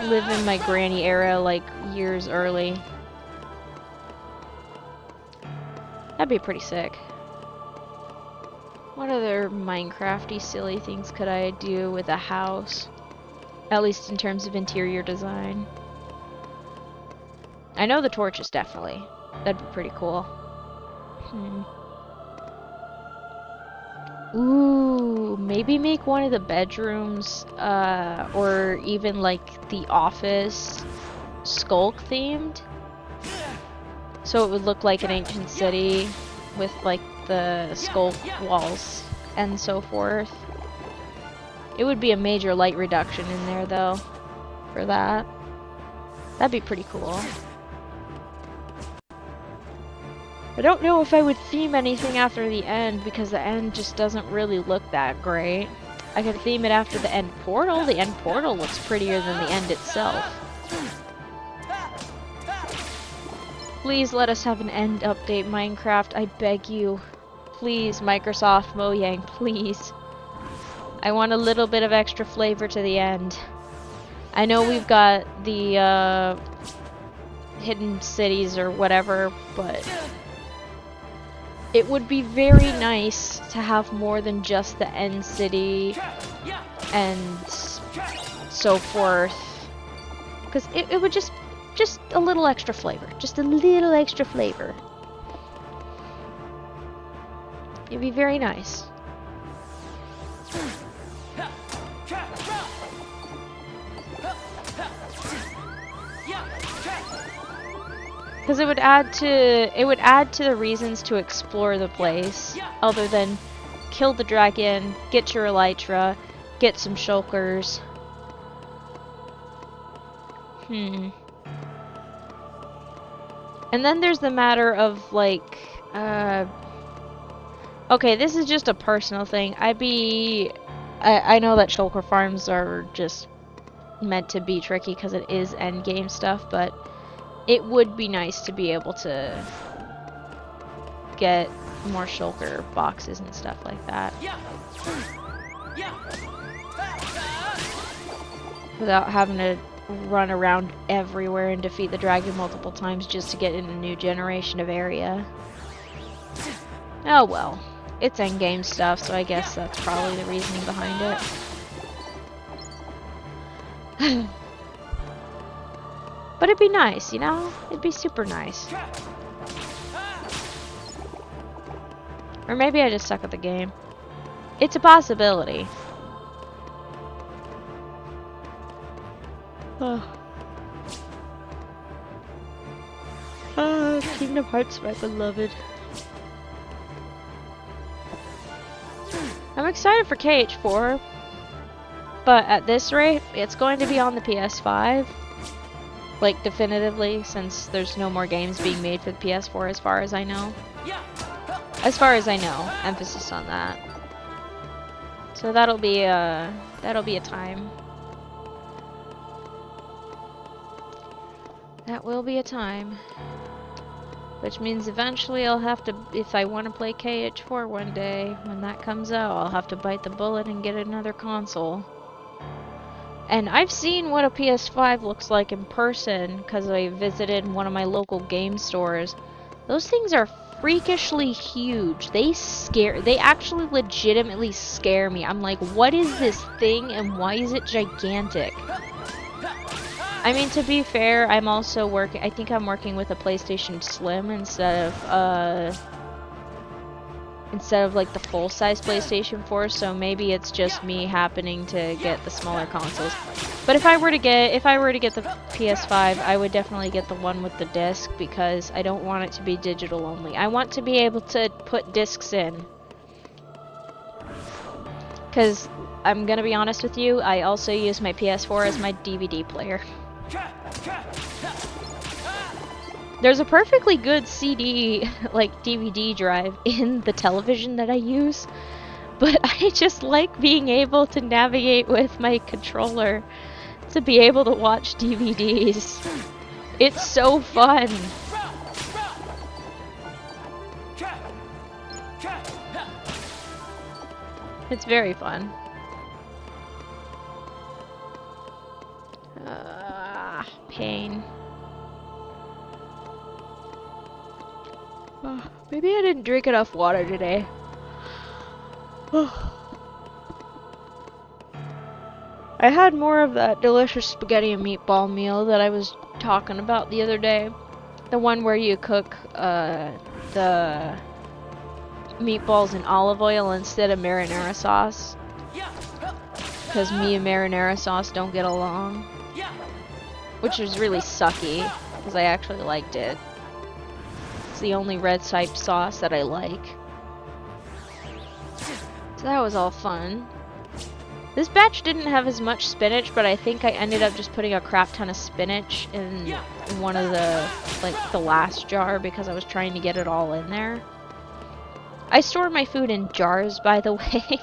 Live in my granny era like years early. That'd be pretty sick. What other Minecrafty silly things could I do with a house? At least in terms of interior design. I know the torches, definitely. That'd be pretty cool. Ooh, maybe make one of the bedrooms, or even like the office skulk themed. So it would look like an ancient city with like the skulk walls and so forth. It would be a major light reduction in there though, for that. That'd be pretty cool. I don't know if I would theme anything after the end because the end just doesn't really look that great. I could theme it after the end portal. The end portal looks prettier than the end itself. Please let us have an end update, Minecraft. I beg you. Please, Microsoft, Mojang, please. I want a little bit of extra flavor to the end. I know we've got the hidden cities or whatever, but it would be very nice to have more than just the end city and so forth. Because it would just a little extra flavor. Just a little extra flavor. It'd be very nice. Because it would add to the reasons to explore the place, other than kill the dragon, get your elytra, get some shulkers. And then there's the matter of like, okay, this is just a personal thing. I know that shulker farms are just meant to be tricky because it is endgame stuff, but it would be nice to be able to get more shulker boxes and stuff like that. Without having to run around everywhere and defeat the dragon multiple times just to get in a new generation of area. Oh well. It's endgame stuff, so I guess that's probably the reasoning behind it. But it'd be nice, you know? It'd be super nice. Or maybe I just suck at the game. It's a possibility. Kingdom Hearts, my beloved. I'm excited for KH4, but at this rate, it's going to be on the PS5. Like, definitively, since there's no more games being made for the PS4 as far as I know. As far as I know, emphasis on that. So that'll be a time. That will be a time. Which means eventually I'll have to, if I want to play KH4 one day, when that comes out, I'll have to bite the bullet and get another console. And I've seen what a PS5 looks like in person because I visited one of my local game stores. Those things are freakishly huge. They actually legitimately scare me. I'm like, what is this thing and why is it gigantic? I mean, to be fair, I'm also working, I think I'm working with a PlayStation Slim instead of like the full-size PlayStation 4, so maybe it's just me happening to get the smaller consoles. But if I were to get the PS5, I would definitely get the one with the disc because I don't want it to be digital only. I want to be able to put discs in. Because I'm gonna be honest with you, I also use my PS4 as my DVD player. There's a perfectly good CD, like DVD drive in the television that I use, but I just like being able to navigate with my controller to be able to watch DVDs. It's so fun. It's very fun. Pain. Maybe I didn't drink enough water today. I had more of that delicious spaghetti and meatball meal that I was talking about the other day. The one where you cook the meatballs in olive oil instead of marinara sauce. Because me and marinara sauce don't get along. Which is really sucky, because I actually liked it. It's the only red type sauce that I like. So that was all fun. This batch didn't have as much spinach, but I think I ended up just putting a crap ton of spinach in one of the, like, the last jar because I was trying to get it all in there. I store my food in jars, by the way,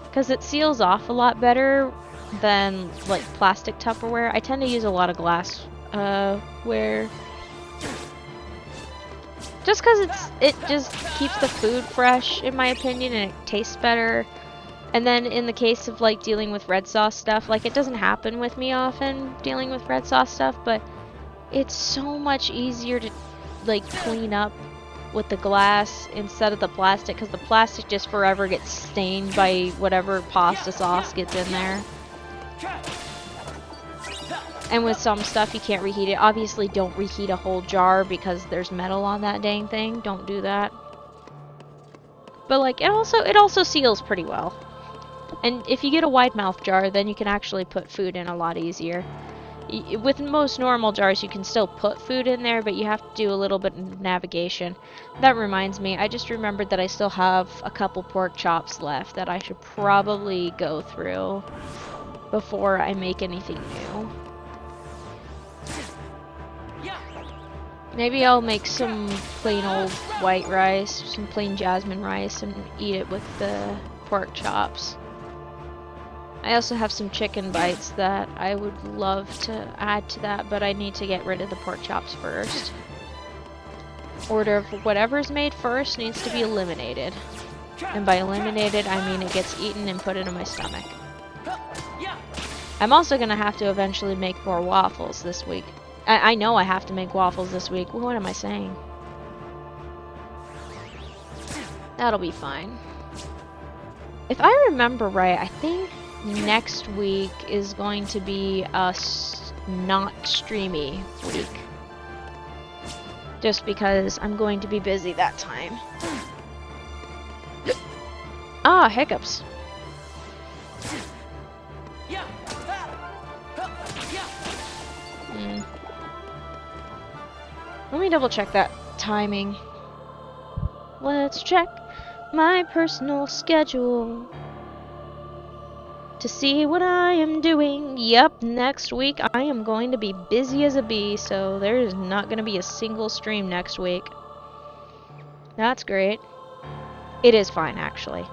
because it seals off a lot better than, like, plastic Tupperware. I tend to use a lot of glassware. Just because it just keeps the food fresh, in my opinion, and it tastes better. And then in the case of, like, dealing with red sauce stuff, like, it doesn't happen with me often, dealing with red sauce stuff, but it's so much easier to, like, clean up with the glass instead of the plastic, because the plastic just forever gets stained by whatever pasta sauce gets in there. And with some stuff, you can't reheat it. Obviously, don't reheat a whole jar because there's metal on that dang thing. Don't do that. But, like, it also seals pretty well. And if you get a wide mouth jar, then you can actually put food in a lot easier. With most normal jars, you can still put food in there, but you have to do a little bit of navigation. That reminds me, I just remembered that I still have a couple pork chops left that I should probably go through before I make anything new. Maybe I'll make some plain old white rice, some plain jasmine rice, and eat it with the pork chops. I also have some chicken bites that I would love to add to that, but I need to get rid of the pork chops first. Order of whatever's made first needs to be eliminated. And by eliminated, I mean it gets eaten and put into my stomach. I'm also going to have to eventually make more waffles this week. I know I have to make waffles this week. What am I saying? That'll be fine. If I remember right, I think next week is going to be a not streamy week. Just because I'm going to be busy that time. Ah, hiccups. Let me double check that timing. Let's check my personal schedule to see what I am doing. Yep, next week I am going to be busy as a bee, so there is not going to be a single stream next week. That's great. It is fine, actually.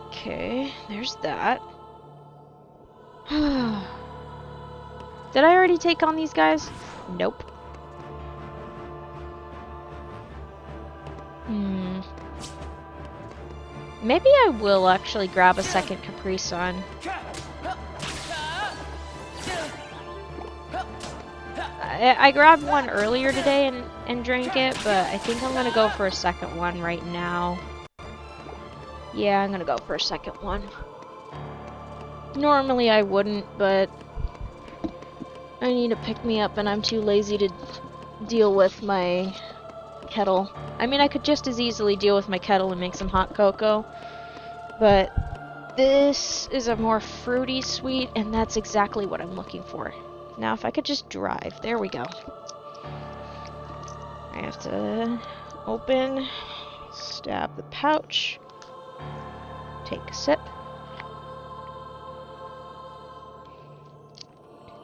Okay, there's that. Did I already take on these guys? Nope. Maybe I will actually grab a second Capri Sun. I grabbed one earlier today and drank it, but I think I'm gonna go for a second one right now. Yeah, I'm gonna go for a second one. Normally I wouldn't, but I need to pick me up and I'm too lazy to deal with my kettle. I mean, I could just as easily deal with my kettle and make some hot cocoa, but this is a more fruity sweet, and that's exactly what I'm looking for. Now, if I could just drive. There we go. I have to open, stab the pouch, take a sip.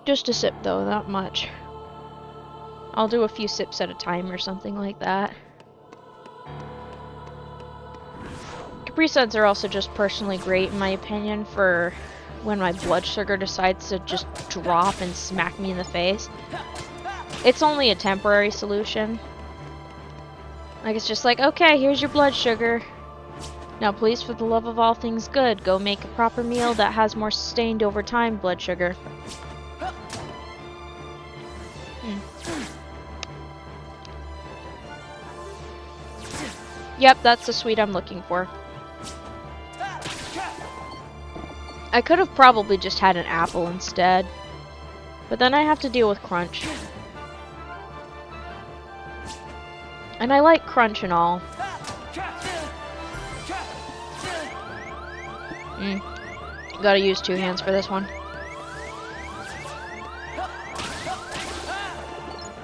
Just a sip, though, not much. I'll do a few sips at a time or something like that. Capri Suns are also just personally great, in my opinion, for when my blood sugar decides to just drop and smack me in the face. It's only a temporary solution. Like, it's just like, okay, here's your blood sugar. Now, please, for the love of all things good, go make a proper meal that has more sustained over time blood sugar. Yep, that's the sweet I'm looking for. I could have probably just had an apple instead, but then I have to deal with crunch. And I like crunch and all. Gotta use two hands for this one.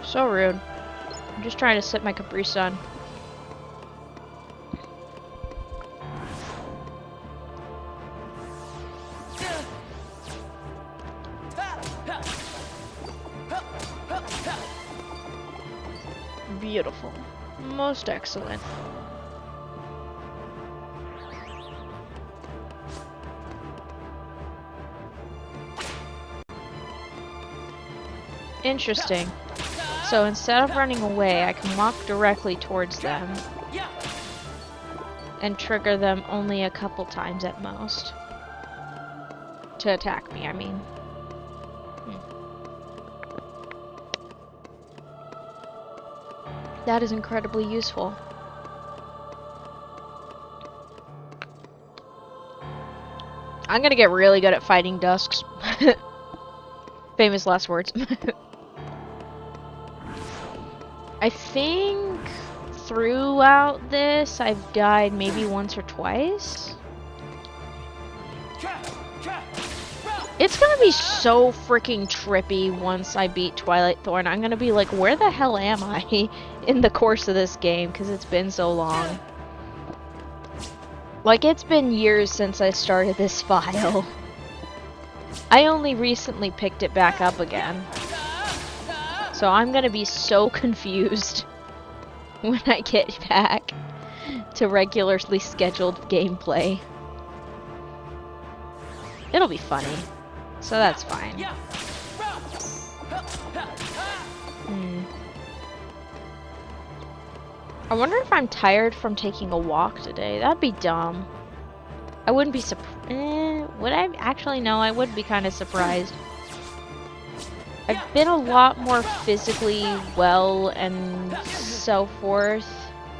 So rude. I'm just trying to set my Capri Sun. Beautiful. Most excellent. Interesting. So instead of running away, I can walk directly towards them and trigger them only a couple times at most. To attack me, I mean. That is incredibly useful. I'm gonna get really good at fighting dusks. Famous last words. I think throughout this I've died maybe once or twice. It's gonna be so freaking trippy once I beat Twilight Thorn. I'm gonna be like, where the hell am I in the course of this game? Because it's been so long. Like, it's been years since I started this file. I only recently picked it back up again. So I'm gonna be so confused when I get back to regularly scheduled gameplay. It'll be funny. So that's fine. I wonder if I'm tired from taking a walk today. That'd be dumb. I wouldn't be surprised. Would I? Actually, no, I would be kind of surprised. I've been a lot more physically well and so forth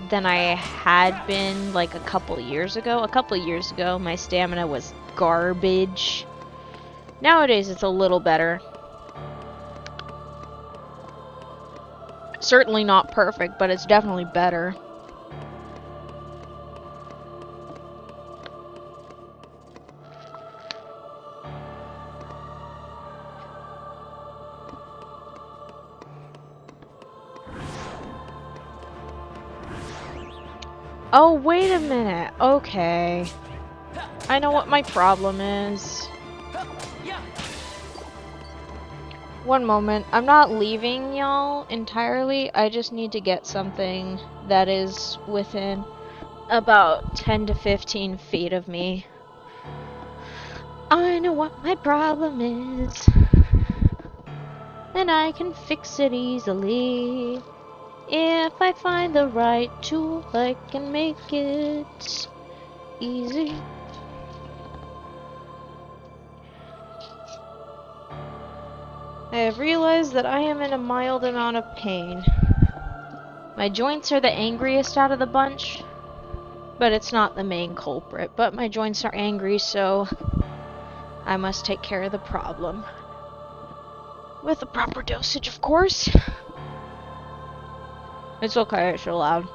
than I had been like a couple years ago. A couple years ago, my stamina was garbage. Nowadays, it's a little better. Certainly not perfect, but it's definitely better. Oh, wait a minute. Okay. I know what my problem is. One moment. I'm not leaving y'all entirely. I just need to get something that is within about 10 to 15 feet of me. I know what my problem is, and I can fix it easily. If I find the right tool, I can make it easy. I have realized that I am in a mild amount of pain. My joints are the angriest out of the bunch, but it's not the main culprit. But my joints are angry, so I must take care of the problem. With the proper dosage, of course. It's okay, it's so loud.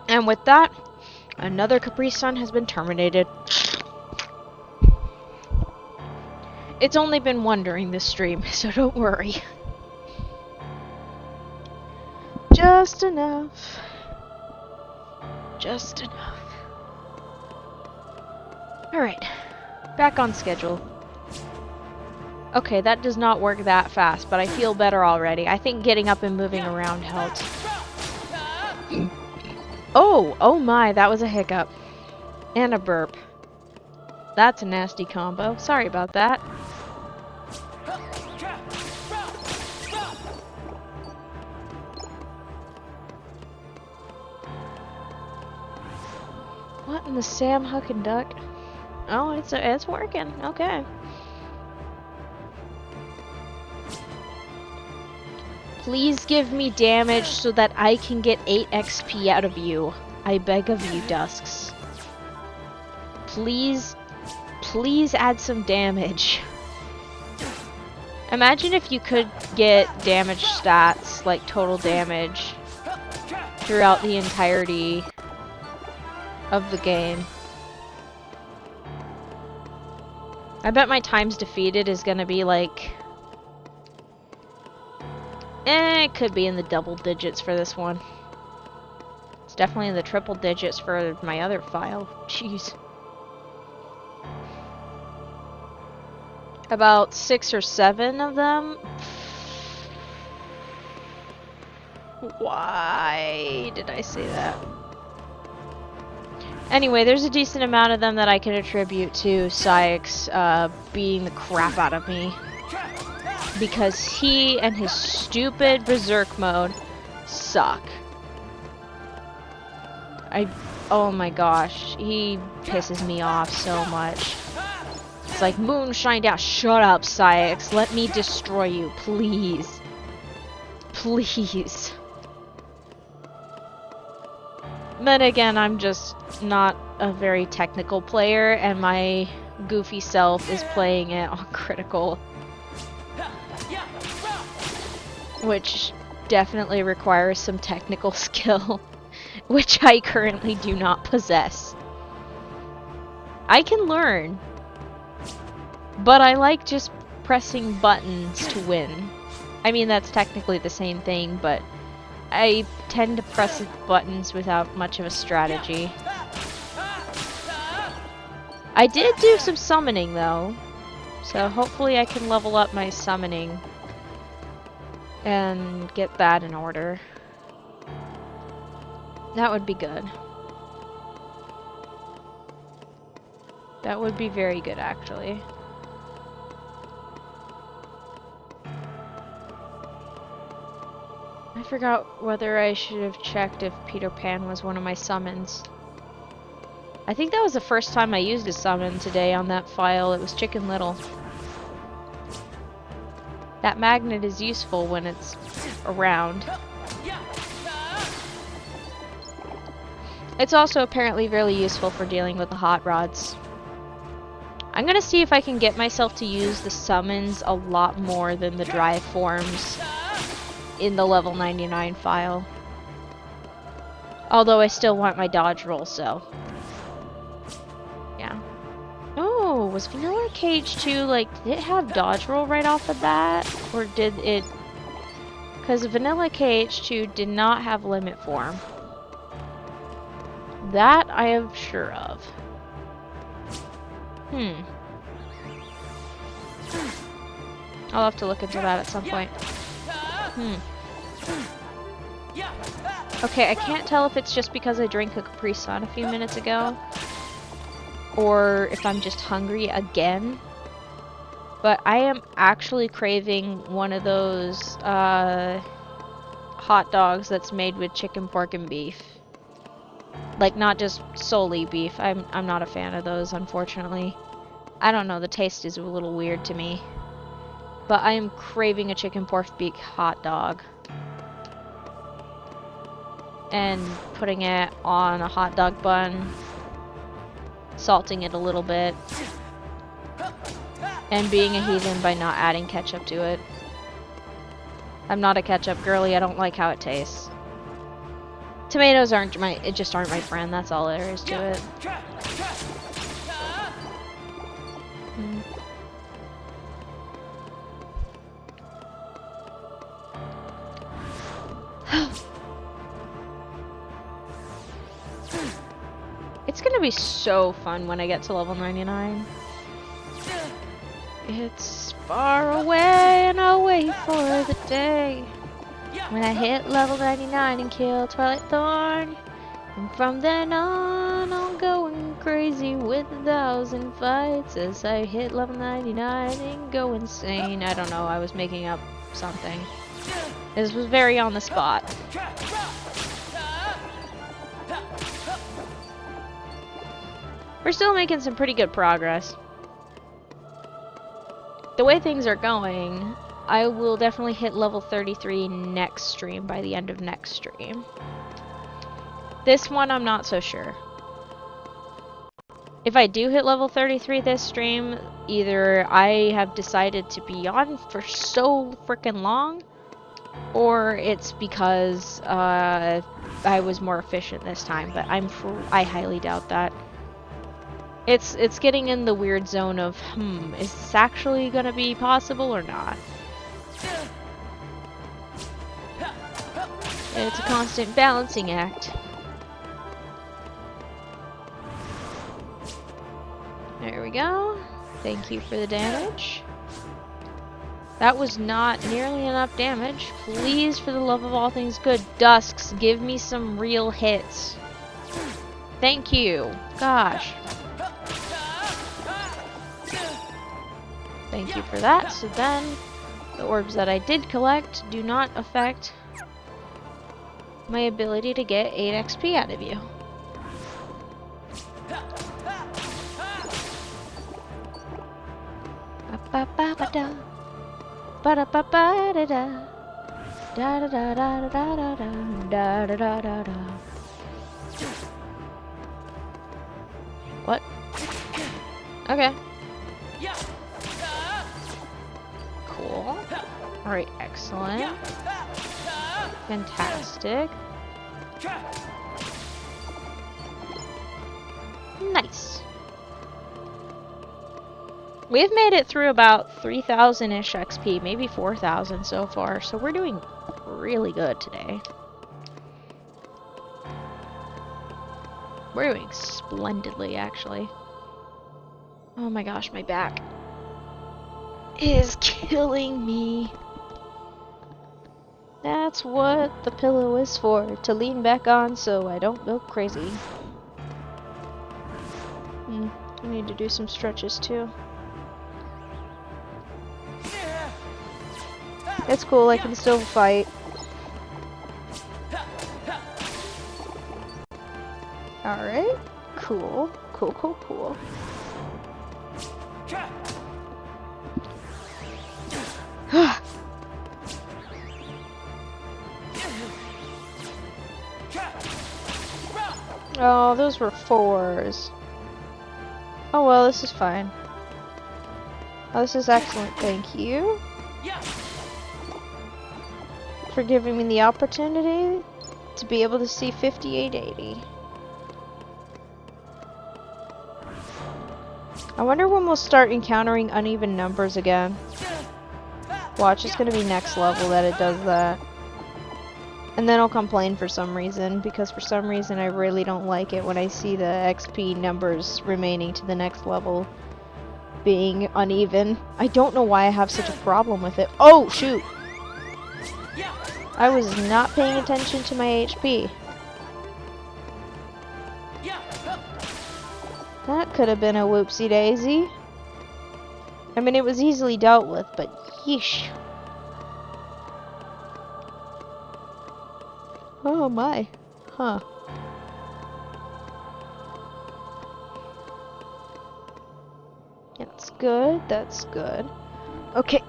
And with that, another Capri Sun has been terminated. It's only been one during this stream, so don't worry. Just enough. Just enough. Alright, back on schedule. Okay, that does not work that fast, but I feel better already. I think getting up and moving around helped. Oh my, that was a hiccup. And a burp. That's a nasty combo. Sorry about that. What in the Sam Huck and Duck? Oh, it's working. Okay. Please give me damage so that I can get 8 XP out of you. I beg of you, Dusks. Please add some damage. Imagine if you could get damage stats, like total damage, throughout the entirety of the game. I bet my times defeated is gonna be like... it could be in the double digits for this one. It's definitely in the triple digits for my other file. Jeez. About 6 or 7 of them. Why did I say that? Anyway, there's a decent amount of them that I can attribute to Sykes beating the crap out of me. Because he and his stupid berserk mode suck. Oh my gosh, he pisses me off so much. It's like, moonshine down. Shut up, Sykes. Let me destroy you, please. Please. But again, I'm just not a very technical player, and my goofy self is playing it on critical. Which definitely requires some technical skill, which I currently do not possess. I can learn, but I like just pressing buttons to win. I mean, that's technically the same thing, but I tend to press buttons without much of a strategy. I did do some summoning though, so hopefully I can level up my summoning and get that in order. That would be good. That would be very good, actually. I forgot whether I should have checked if Peter Pan was one of my summons. I think that was the first time I used a summon today on that file. It was Chicken Little. That magnet is useful when it's around. It's also apparently really useful for dealing with the hot rods. I'm gonna see if I can get myself to use the summons a lot more than the dry forms in the level 99 file. Although I still want my dodge roll, so yeah. Oh, was Vanilla Cage 2, like, did it have dodge roll right off the bat? Or did it... Because Vanilla Cage 2 did not have limit form. That I am sure of. I'll have to look into that at some point. Okay, I can't tell if it's just because I drank a Capri Sun a few minutes ago, or if I'm just hungry again. But I am actually craving one of those hot dogs that's made with chicken, pork, and beef. Like, not just solely beef. I'm not a fan of those, unfortunately. I don't know, the taste is a little weird to me. But I am craving a chicken, pork, beef hot dog. And putting it on a hot dog bun, salting it a little bit, and being a heathen by not adding ketchup to it. I'm not a ketchup girly, I don't like how it tastes. Tomatoes just aren't my friend, that's all there is to it. It's gonna be so fun when I get to level 99. It's far away and I'll wait for the day when I hit level 99 and kill Twilight Thorn. And from then on, I'm going crazy with 1,000 fights as I hit level 99 and go insane. I don't know, I was making up something. This was very on the spot. We're still making some pretty good progress. The way things are going, I will definitely hit level 33 next stream, by the end of next stream. This one, I'm not so sure. If I do hit level 33 this stream, either I have decided to be on for so freaking long, or it's because I was more efficient this time, but I highly doubt that. It's getting in the weird zone of, is this actually gonna be possible or not? And it's a constant balancing act. There we go. Thank you for the damage. That was not nearly enough damage. Please, for the love of all things good, Dusks, give me some real hits. Thank you. Gosh. Thank you for that. So then, the orbs that I did collect do not affect my ability to get 8 XP out of you. Ba-ba-ba-ba-da. Ba-da-ba-ba-da-da. Da-da-da-da-da-da-da. Da-da-da-da-da. What? Okay. Cool. Alright, excellent. Fantastic. Nice. We've made it through about 3,000-ish XP, maybe 4,000 so far, so we're doing really good today. We're doing splendidly, actually. Oh my gosh, my back is killing me. That's what the pillow is for, to lean back on so I don't go crazy. I need to do some stretches too. It's cool, I can still fight. Alright, cool. Cool, cool, cool. Oh, those were 4s. Oh well, this is fine. Oh, this is excellent, thank you. For giving me the opportunity to be able to see 5880. I wonder when we'll start encountering uneven numbers again. Watch, it's gonna be next level that it does that. And then I'll complain for some reason, because for some reason I really don't like it when I see the XP numbers remaining to the next level being uneven. I don't know why I have such a problem with it. Oh, shoot! I was not paying attention to my HP. That could have been a whoopsie daisy. I mean, it was easily dealt with, but yeesh. Oh my. Huh. That's good, that's good. Okay,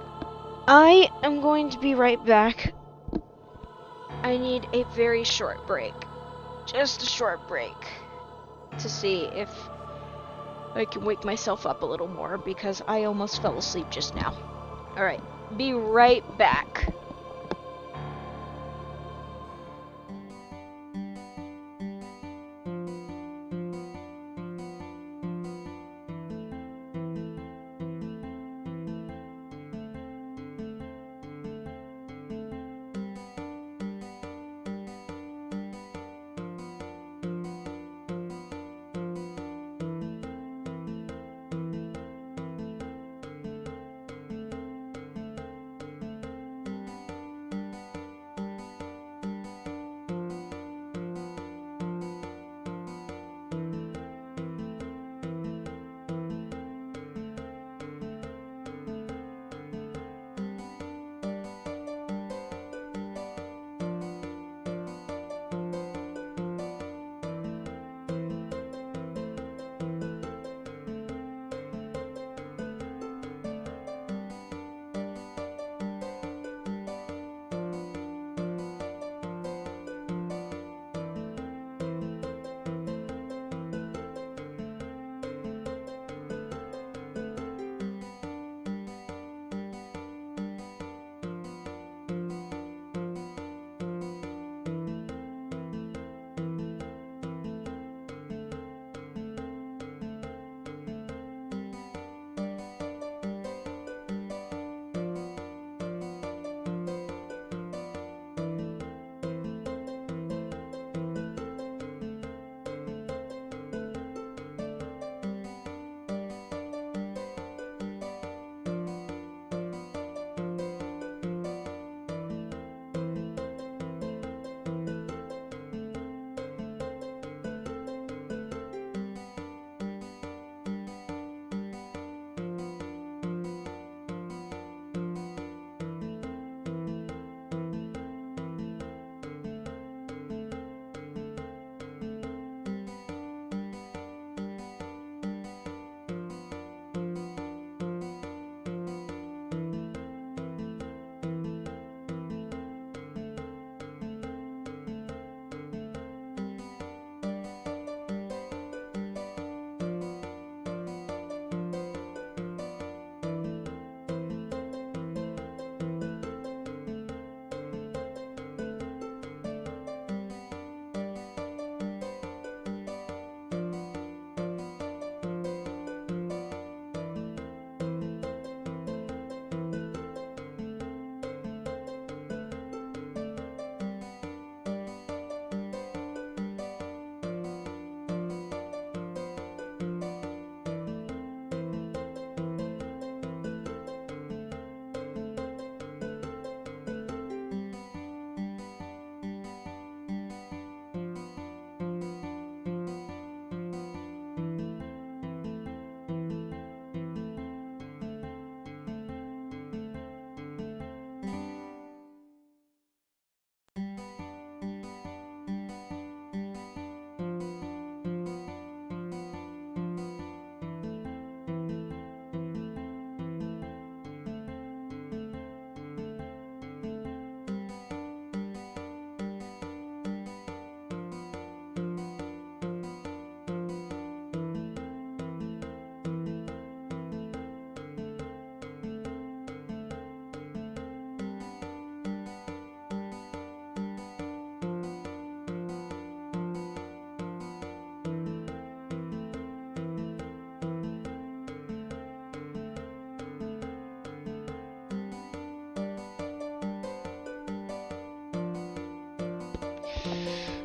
I am going to be right back. I need a very short break. Just a short break. To see if I can wake myself up a little more, because I almost fell asleep just now. Alright, be right back.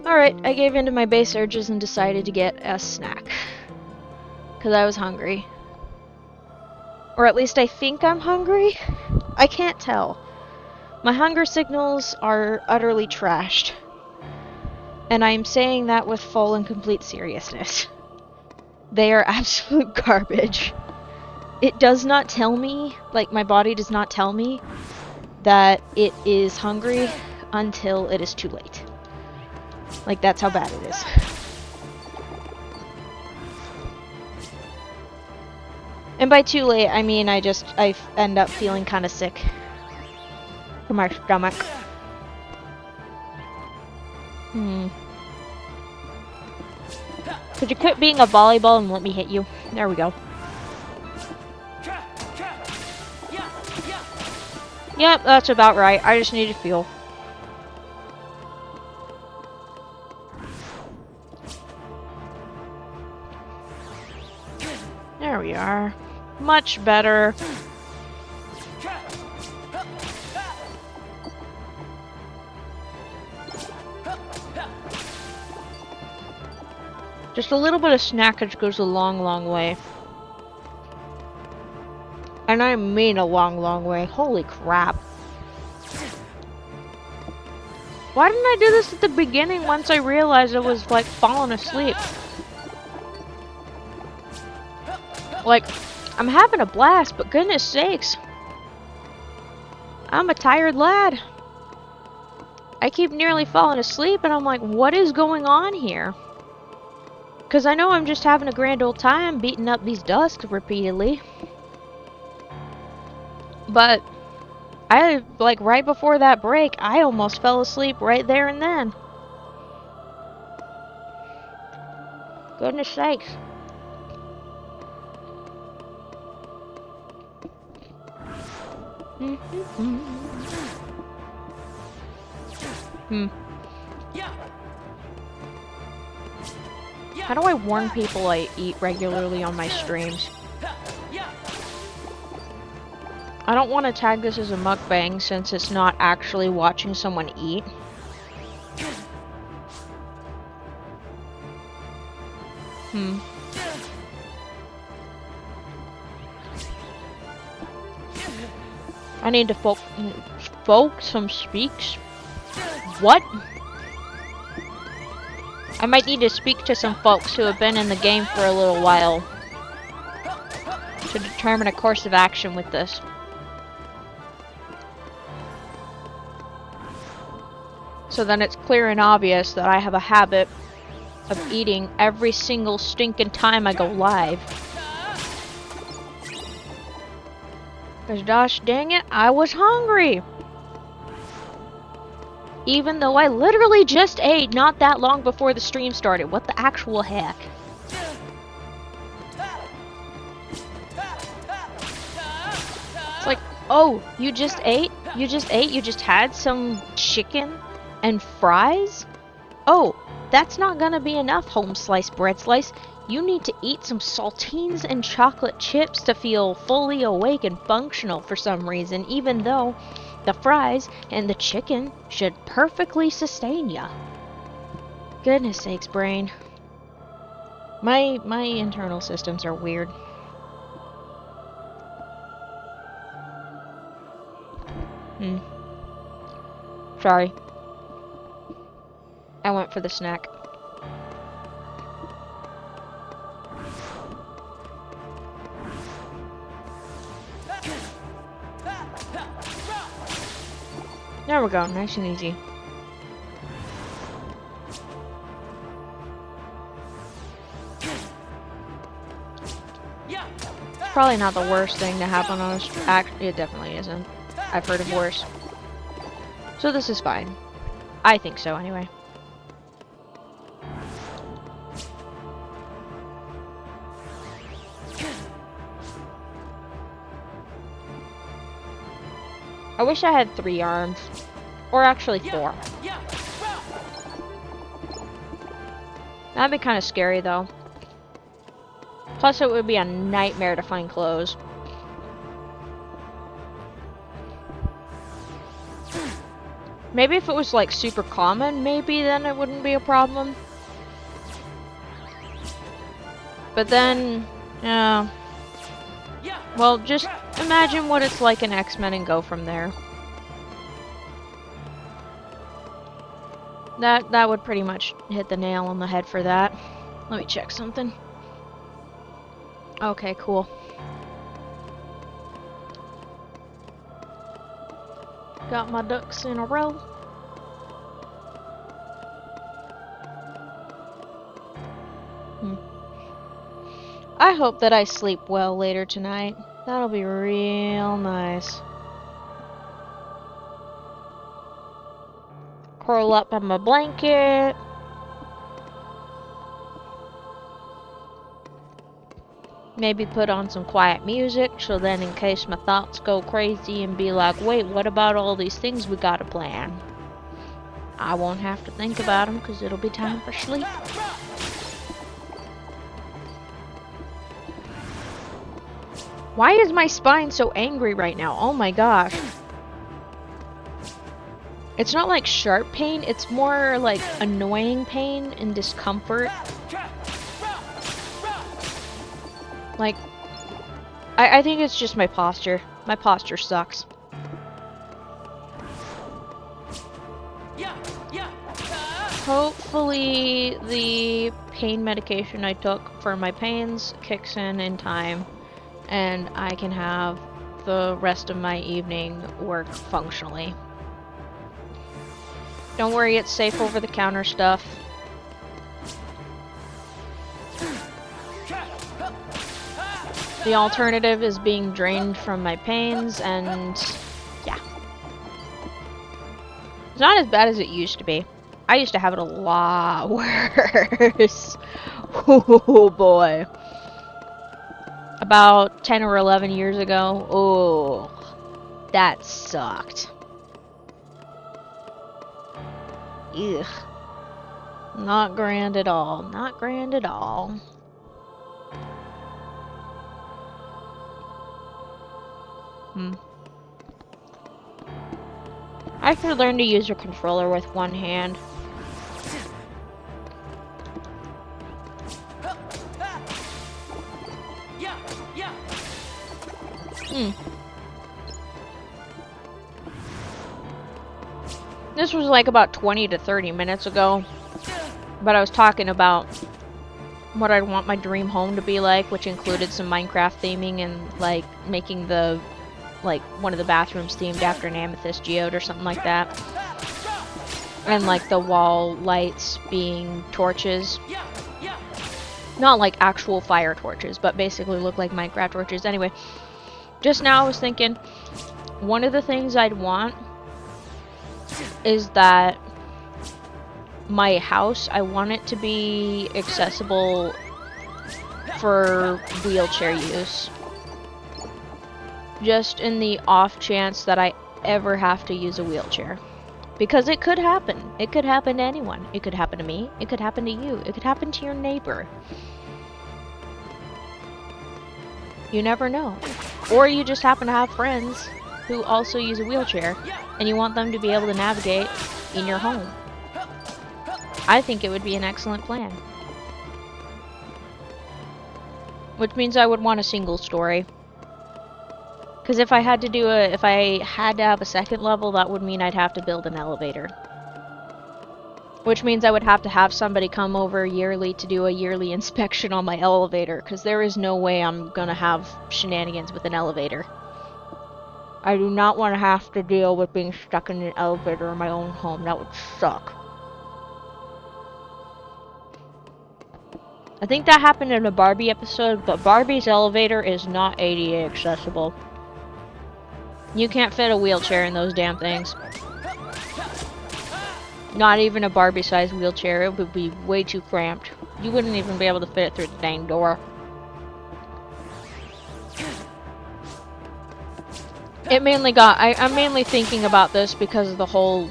Alright, I gave in to my base urges and decided to get a snack. Because I was hungry. Or at least I think I'm hungry? I can't tell. My hunger signals are utterly trashed. And I am saying that with full and complete seriousness. They are absolute garbage. It does not tell me, like my body does not tell me, that it is hungry until it is too late. Like, that's how bad it is. And by too late, I mean I end up feeling kind of sick in my stomach. Could you quit being a volleyball and let me hit you? There we go. Yep, that's about right. I just need to feel. There we are. Much better. Just a little bit of snackage goes a long, long way. And I mean a long, long way. Holy crap. Why didn't I do this at the beginning once I realized I was, like, falling asleep? Like, I'm having a blast, but goodness sakes. I'm a tired lad. I keep nearly falling asleep, and I'm like, what is going on here? Because I know I'm just having a grand old time beating up these dusks repeatedly. But I, like, right before that break, I almost fell asleep right there and then. Goodness sakes. How do I warn people I eat regularly on my streams? I don't want to tag this as a mukbang since it's not actually watching someone eat. I need to folk some speaks. What? I might need to speak to some folks who have been in the game for a little while to determine a course of action with this. So then it's clear and obvious that I have a habit of eating every single stinking time I go live. Because gosh dang it, I was hungry. Even though I literally just ate not that long before the stream started. What the actual heck? It's like, oh, you just ate? You just ate? You just had some chicken and fries? Oh, that's not gonna be enough, home slice bread slice. You need to eat some saltines and chocolate chips to feel fully awake and functional for some reason, even though the fries and the chicken should perfectly sustain ya. Goodness sakes, brain. My internal systems are weird. Sorry. I went for the snack. There we go, nice and easy. Probably not the worst thing to happen on a it definitely isn't. I've heard of worse. So this is fine. I think so, anyway. I wish I had 3 arms. Or actually 4. That'd be kind of scary, though. Plus, it would be a nightmare to find clothes. Maybe if it was like super common, maybe then it wouldn't be a problem. But then, yeah. Well, just imagine what it's like in X-Men and go from there. That would pretty much hit the nail on the head for that. Let me check something. Okay, cool. Got my ducks in a row. I hope that I sleep well later tonight. That'll be real nice. Curl up in my blanket. Maybe put on some quiet music, so then in case my thoughts go crazy and be like, wait, what about all these things we gotta plan? I won't have to think about them because it'll be time for sleep. Why is my spine so angry right now? Oh my gosh. It's not like sharp pain, it's more like annoying pain and discomfort. Like, I think it's just my posture. My posture sucks. Hopefully the pain medication I took for my pains kicks in time and I can have the rest of my evening work functionally. Don't worry, it's safe over-the-counter stuff. The alternative is being drained from my pains, and yeah. It's not as bad as it used to be. I used to have it a lot worse. Oh boy. About 10 or 11 years ago. Oh, that sucked. Ugh. Not grand at all. Not grand at all. I should learn to use a controller with one hand. This was like about 20 to 30 minutes ago, but I was talking about what I'd want my dream home to be like, which included some Minecraft theming and like making the one of the bathrooms themed after an amethyst geode or something like that, and like the wall lights being torches, not like actual fire torches, but basically look like Minecraft torches. Anyway, just now I was thinking one of the things I'd want is that my house, I want it to be accessible for wheelchair use. Just in the off chance that I ever have to use a wheelchair. Because it could happen. It could happen to anyone. It could happen to me. It could happen to you. It could happen to your neighbor. You never know. Or you just happen to have friends who also use a wheelchair, and you want them to be able to navigate in your home. I think it would be an excellent plan. Which means I would want a single story. Because if I had to have a second level, that would mean I'd have to build an elevator. Which means I would have to have somebody come over yearly to do a yearly inspection on my elevator, because there is no way I'm gonna have shenanigans with an elevator. I do not want to have to deal with being stuck in an elevator in my own home. That would suck. I think that happened in a Barbie episode, but Barbie's elevator is not ADA accessible. You can't fit a wheelchair in those damn things. Not even a Barbie-sized wheelchair. It would be way too cramped. You wouldn't even be able to fit it through the dang door. I'm mainly thinking about this because of the whole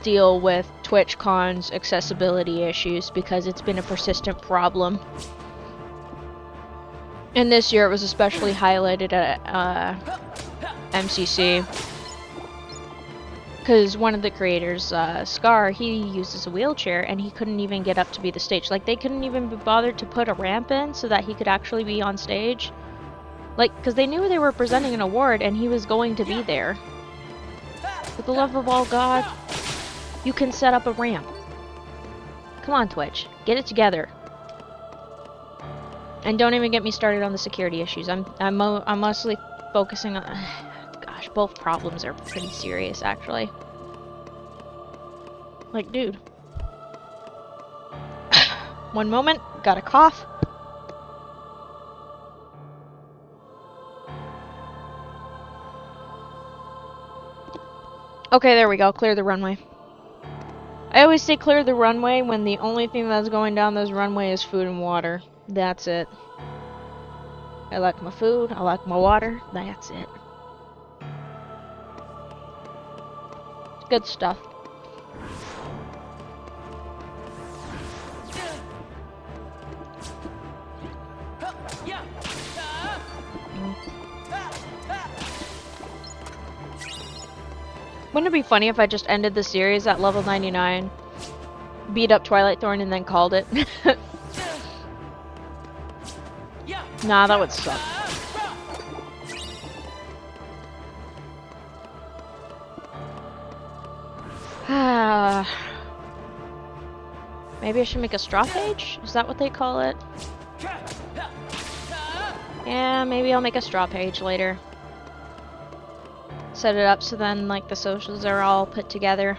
deal with TwitchCon's accessibility issues, because it's been a persistent problem. And this year it was especially highlighted at MCC. Because one of the creators, Scar, he uses a wheelchair and he couldn't even get up to be the stage. Like, they couldn't even be bothered to put a ramp in so that he could actually be on stage. Like, because they knew they were presenting an award and he was going to be there. For the love of all God, you can set up a ramp. Come on, Twitch. Get it together. And don't even get me started on the security issues. I'm mostly focusing on... Gosh, both problems are pretty serious, actually. Like, dude. One moment. Got a cough. Okay, there we go. Clear the runway. I always say clear the runway when the only thing that's going down this runway is food and water. That's it. I like my food. I like my water. That's it. Good stuff. Wouldn't it be funny if I just ended the series at level 99, beat up Twilight Thorn, and then called it? Nah, that would suck. Maybe I should make a straw page? Is that what they call it? Yeah, maybe I'll make a straw page later. Set it up so then, like, the socials are all put together.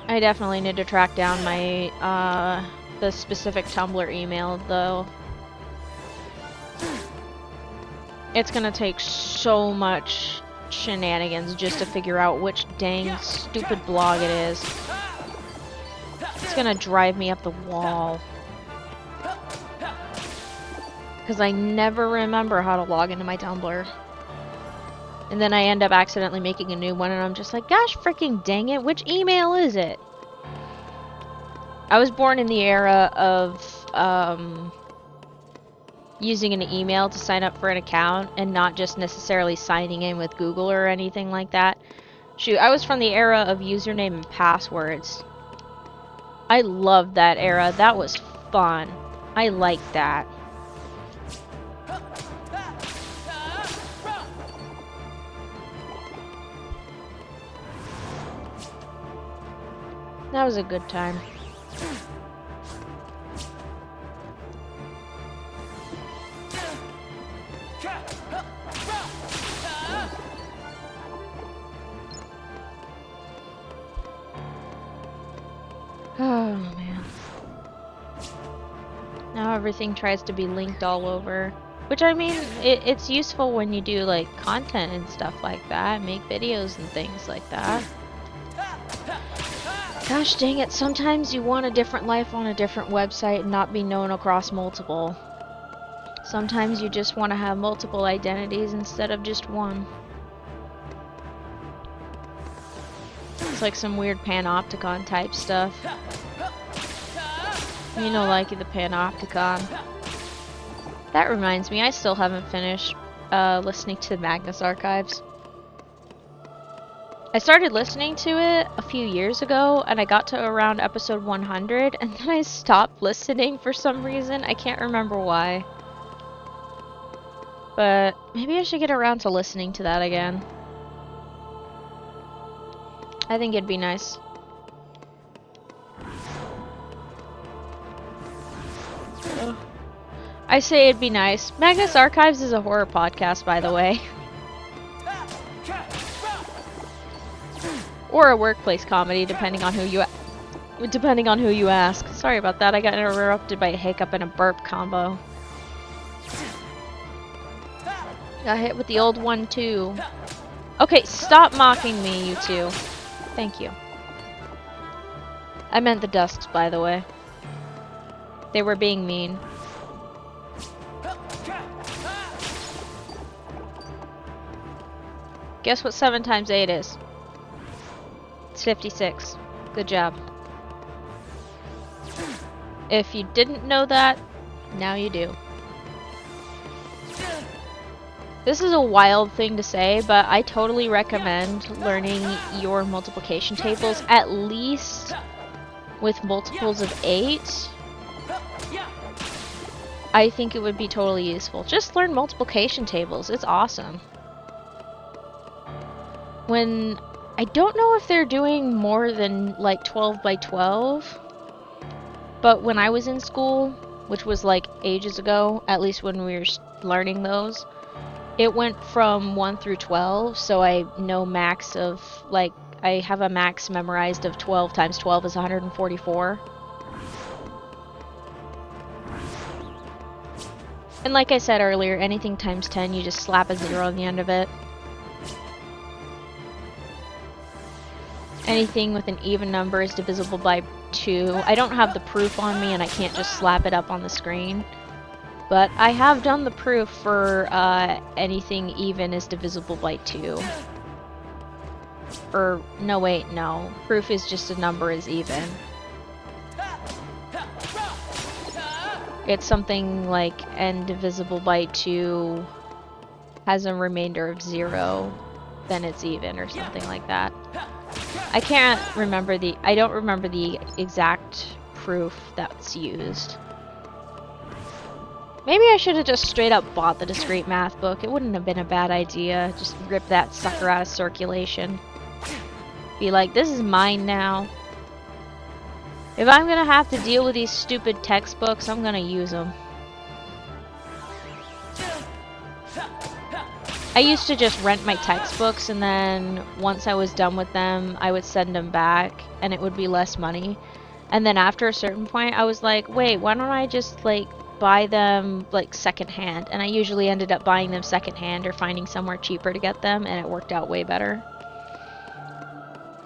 I definitely need to track down my, the specific Tumblr email, though. It's gonna take so much shenanigans just to figure out which dang stupid blog it is. It's gonna drive me up the wall. Because I never remember how to log into my Tumblr. And then I end up accidentally making a new one and I'm just like, gosh freaking dang it, which email is it? I was born in the era of using an email to sign up for an account and not just necessarily signing in with Google or anything like that. Shoot, I was from the era of username and passwords. I loved that era. That was fun. I liked that. That was a good time. Oh man. Now everything tries to be linked all over. Which, I mean, it's useful when you do like content and stuff like that, make videos and things like that. Gosh dang it, sometimes you want a different life on a different website and not be known across multiple. Sometimes you just want to have multiple identities instead of just one. It's like some weird Panopticon type stuff. You know, like the Panopticon. That reminds me, I still haven't finished listening to Magnus Archives. I started listening to it a few years ago, and I got to around episode 100, and then I stopped listening for some reason. I can't remember why. But maybe I should get around to listening to that again. I think it'd be nice. I say it'd be nice. Magnus Archives is a horror podcast, by the way. Or a workplace comedy, depending on who you ask. Sorry about that. I got interrupted by a hiccup and a burp combo. Got hit with the old one too. Okay, stop mocking me, you two. Thank you. I meant the Dusks, by the way. They were being mean. Guess what 7 times 8 is? It's 56. Good job. If you didn't know that, now you do. This is a wild thing to say, but I totally recommend learning your multiplication tables, at least with multiples of 8. I think it would be totally useful. Just learn multiplication tables. It's awesome. When I don't know if they're doing more than like 12 by 12, but when I was in school, which was like ages ago, at least when we were learning those, it went from 1 through 12, so I know max of, like, I have a max memorized of 12 times 12 is 144. And like I said earlier, anything times 10, you just slap a 0 on the end of it. Anything with an even number is divisible by 2. I don't have the proof on me and I can't just slap it up on the screen. But I have done the proof for anything even is divisible by 2. Or, no wait, no. Proof is just a number is even. It's something like n divisible by 2 has a remainder of 0, then it's even, or something like that. I don't remember the exact proof that's used. Maybe I should have just straight up bought the discrete math book. It wouldn't have been a bad idea. Just rip that sucker out of circulation. Be like, this is mine now. If I'm gonna have to deal with these stupid textbooks, I'm gonna use them. I used to just rent my textbooks, and then once I was done with them, I would send them back, and it would be less money. And then after a certain point, I was like, wait, why don't I just, like, buy them, like, secondhand? And I usually ended up buying them secondhand or finding somewhere cheaper to get them, and it worked out way better.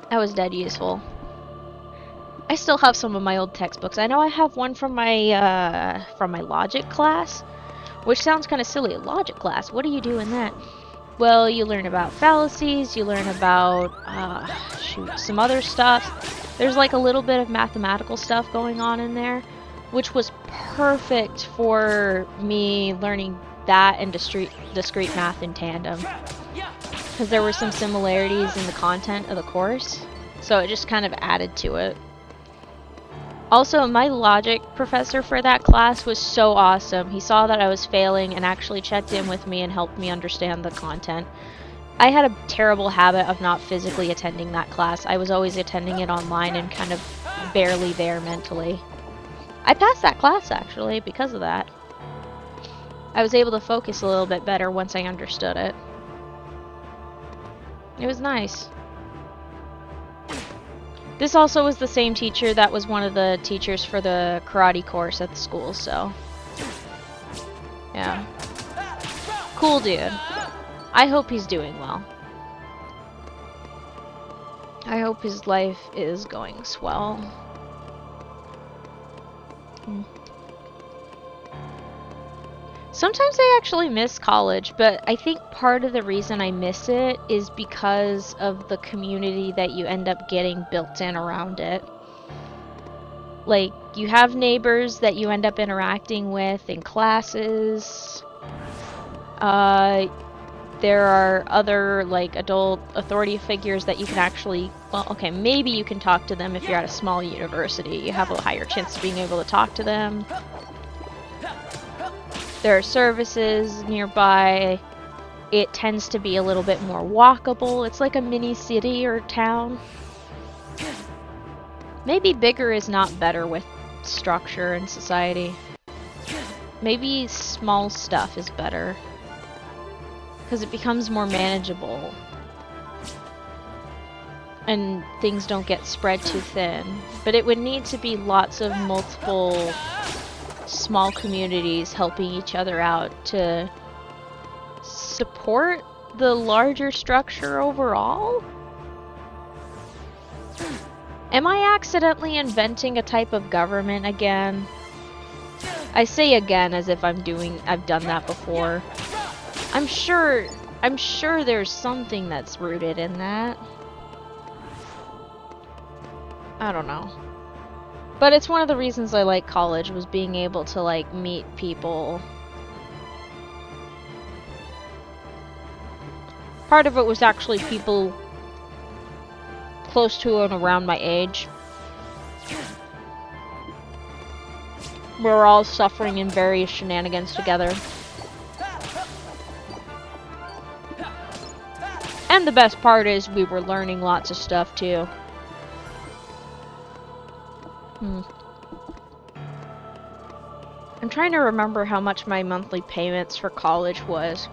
That was dead useful. I still have some of my old textbooks. I know I have one from my logic class, which sounds kind of silly. Logic class, what do you do in that? Well, you learn about fallacies, you learn about, some other stuff. There's like a little bit of mathematical stuff going on in there, which was perfect for me learning that and discrete math in tandem. Because there were some similarities in the content of the course, so it just kind of added to it. Also, my logic professor for that class was so awesome. He saw that I was failing and actually checked in with me and helped me understand the content. I had a terrible habit of not physically attending that class. I was always attending it online and kind of barely there mentally. I passed that class, actually, because of that. I was able to focus a little bit better once I understood it. It was nice. This also was the same teacher that was one of the teachers for the karate course at the school, so... yeah. Cool dude. I hope he's doing well. I hope his life is going swell. Sometimes I actually miss college, but I think part of the reason I miss it is because of the community that you end up getting built in around it. Like, you have neighbors that you end up interacting with in classes. There are other, like, adult authority figures that you can actually, well, okay, maybe you can talk to them if you're at a small university. You have a higher chance of being able to talk to them. There are services nearby. It tends to be a little bit more walkable. It's like a mini city or town. Maybe bigger is not better with structure and society. Maybe small stuff is better, because it becomes more manageable and things don't get spread too thin. But it would need to be lots of multiple small communities helping each other out to support the larger structure overall. Am I accidentally inventing a type of government again? I say again as if I've done that before. I'm sure there's something that's rooted in that. I don't know. But it's one of the reasons I like college, was being able to, like, meet people. Part of it was actually people close to and around my age. We're all suffering in various shenanigans together. And the best part is we were learning lots of stuff too. I'm trying to remember how much my monthly payments for college was.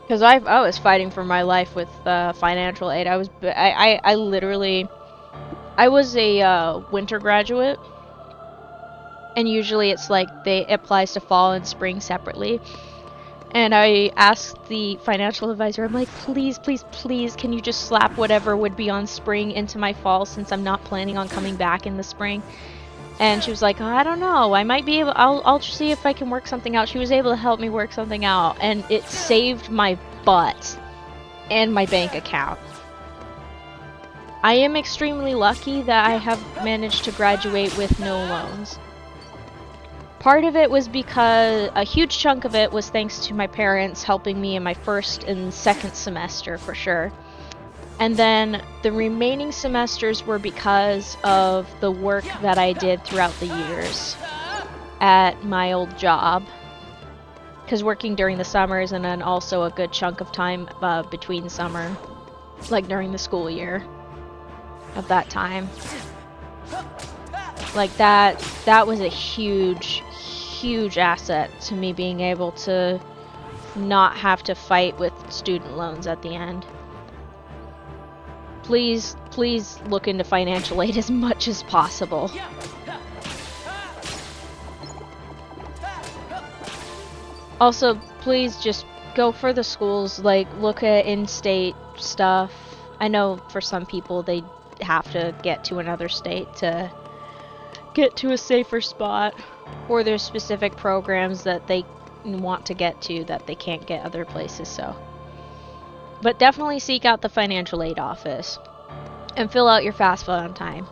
Because I was fighting for my life with financial aid. I was a winter graduate, and usually it's like it applies to fall and spring separately. And I asked the financial advisor, I'm like, please, please, please, can you just slap whatever would be on spring into my fall, since I'm not planning on coming back in the spring? And she was like, I don't know, I might be able, I'll see if I can work something out. She was able to help me work something out, and it saved my butt and my bank account. I am extremely lucky that I have managed to graduate with no loans. Part of it was because, a huge chunk of it was thanks to my parents helping me in my first and second semester for sure. And then the remaining semesters were because of the work that I did throughout the years at my old job. Because working during the summers, and then also a good chunk of time between summer, like during the school year of that time. Like that was a huge asset to me, being able to not have to fight with student loans at the end. Please look into financial aid as much as possible. Also, please just go for the schools, like look at in-state stuff. I know for some people they have to get to another state to get to a safer spot, or there's specific programs that they want to get to that they can't get other places, so. But definitely seek out the financial aid office and fill out your FAFSA on time.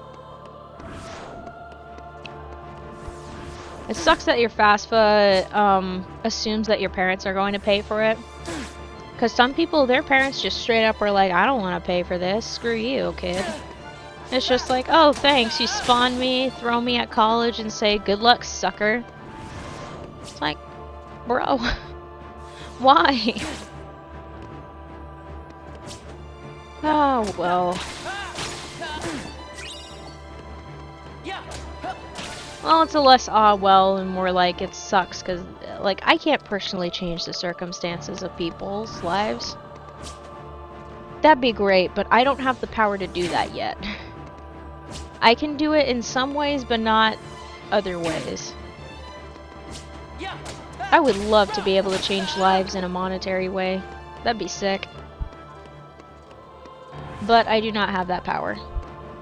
It sucks that your FAFSA assumes that your parents are going to pay for it. Because some people, their parents just straight up are like, I don't want to pay for this, screw you, kid. It's just like, oh, thanks, you spawned me, throw me at college, and say, good luck, sucker. It's like, bro, why? Oh, well. Well, it's a less well and more like it sucks, because, like, I can't personally change the circumstances of people's lives. That'd be great, but I don't have the power to do that yet. I can do it in some ways, but not other ways. I would love to be able to change lives in a monetary way. That'd be sick. But I do not have that power.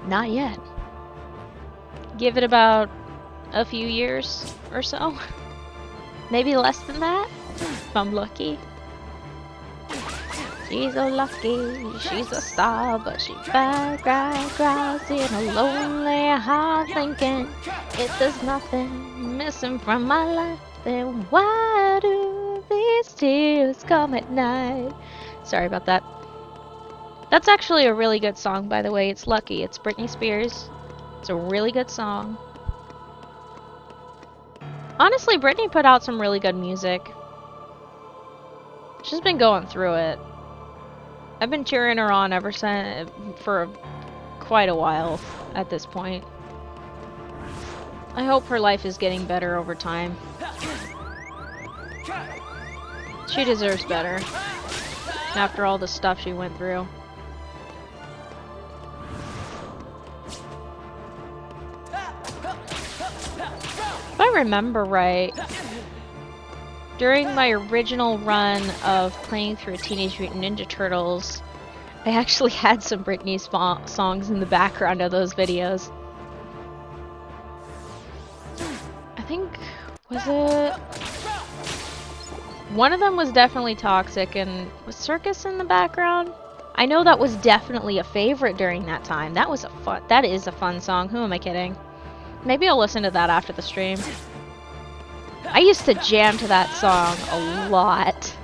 Not yet. Give it about a few years or so. Maybe less than that, if I'm lucky. She's so lucky, she's a star, but she cries in a lonely heart, thinking if there's nothing missing from my life, then why do these tears come at night? Sorry about that. That's actually a really good song, by the way. It's Lucky. It's Britney Spears. It's a really good song. Honestly, Britney put out some really good music. She's been going through it. I've been cheering her on ever since, for quite a while at this point. I hope her life is getting better over time. She deserves better after all the stuff she went through. If I remember right, during my original run of playing through Teenage Mutant Ninja Turtles, I actually had some Britney songs in the background of those videos. I think, was it? One of them was definitely Toxic, and was Circus in the background? I know that was definitely a favorite during that time. That is a fun song. Who am I kidding? Maybe I'll listen to that after the stream. I used to jam to that song a lot.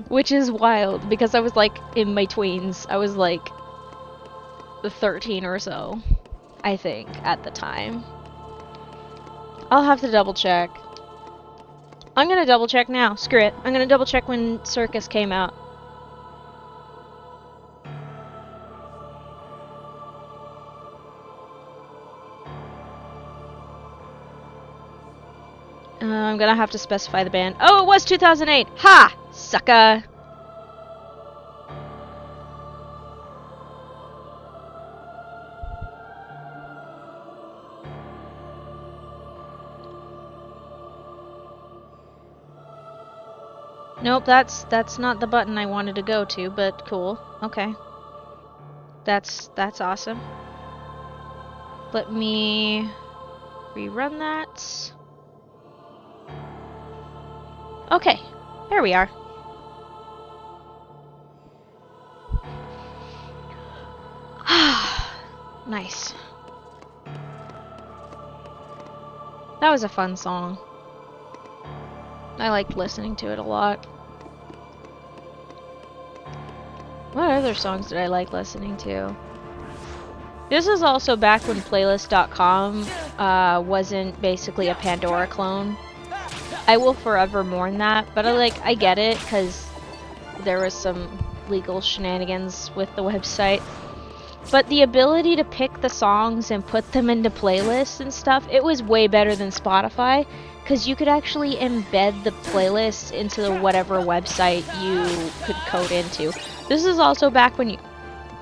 Which is wild, because I was like in my tweens. I was like 13 or so, I think, at the time. I'll have to double check. I'm gonna double check now. Screw it. I'm gonna double check when Circus came out. I'm gonna have to specify the band. Oh, it was 2008! Ha! Sucker! Nope, that's not the button I wanted to go to, but cool. Okay. That's awesome. Let me rerun that. Okay, there we are. Nice. That was a fun song. I liked listening to it a lot. What other songs did I like listening to? This is also back when Playlist.com wasn't basically a Pandora clone. I will forever mourn that, but I get it, because there was some legal shenanigans with the website. But the ability to pick the songs and put them into playlists and stuff, it was way better than Spotify, because you could actually embed the playlist into whatever website you could code into. This is also back when you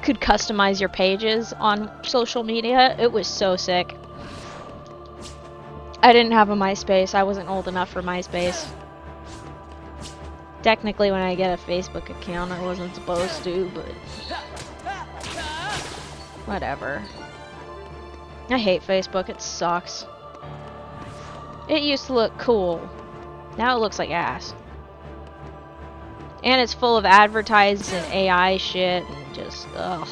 could customize your pages on social media. It was so sick. I didn't have a MySpace. I wasn't old enough for MySpace. Technically, when I get a Facebook account, I wasn't supposed to, but whatever. I hate Facebook. It sucks. It used to look cool. Now it looks like ass. And it's full of advertising and AI shit and just, ugh.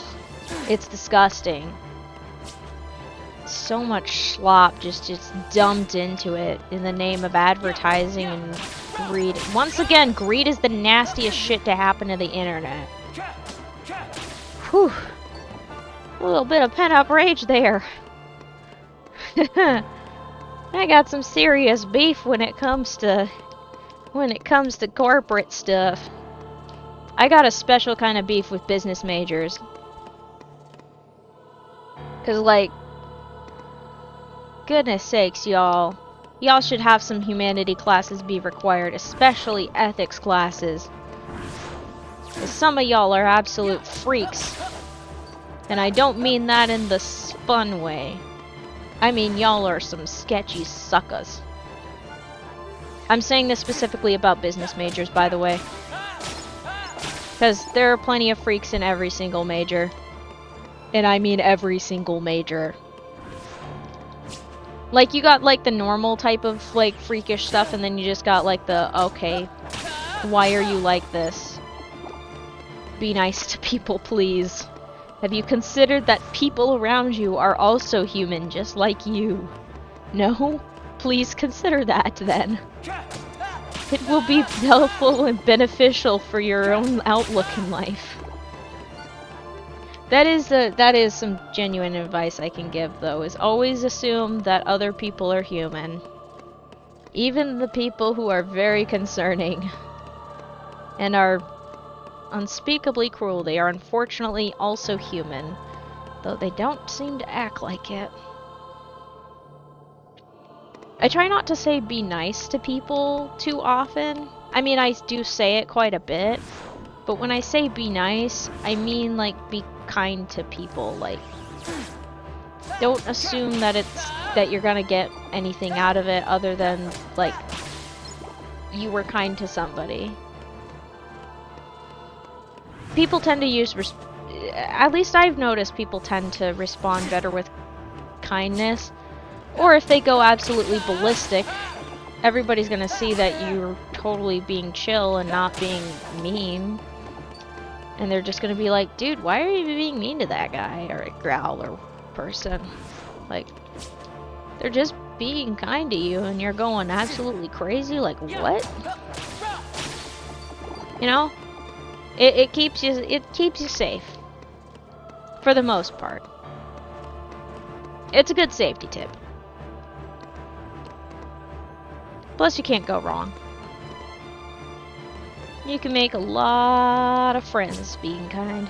It's disgusting. So much slop just dumped into it in the name of advertising and greed. Once again, greed is the nastiest shit to happen to the internet. Whew. A little bit of pent-up rage there. I got some serious beef when it comes to corporate stuff. I got a special kind of beef with business majors. 'Cause, like, goodness sakes, y'all. Y'all should have some humanity classes be required, especially ethics classes. 'Cause some of y'all are absolute freaks. And I don't mean that in the fun way. I mean, y'all are some sketchy suckers. I'm saying this specifically about business majors, by the way. Because there are plenty of freaks in every single major. And I mean every single major. Like, you got, like, the normal type of, like, freakish stuff, and then you just got, like, the, okay, why are you like this? Be nice to people, please. Have you considered that people around you are also human, just like you? No? Please consider that, then. It will be helpful and beneficial for your own outlook in life. That is some genuine advice I can give, though, is always assume that other people are human. Even the people who are very concerning and are unspeakably cruel, they are unfortunately also human, though they don't seem to act like it. I try not to say be nice to people too often. I mean, I do say it quite a bit, but when I say be nice, I mean, like, be kind to people. Like, don't assume that you're gonna get anything out of it other than, like, you were kind to somebody. People tend to use, at least I've noticed people tend to respond better with kindness. Or if they go absolutely ballistic, everybody's gonna see that you're totally being chill and not being mean. And they're just gonna be like, dude, why are you being mean to that guy or a growl or person? Like, they're just being kind to you and you're going absolutely crazy, like, what? You know? It keeps you safe. For the most part. It's a good safety tip. Plus you can't go wrong. You can make a lot of friends being kind.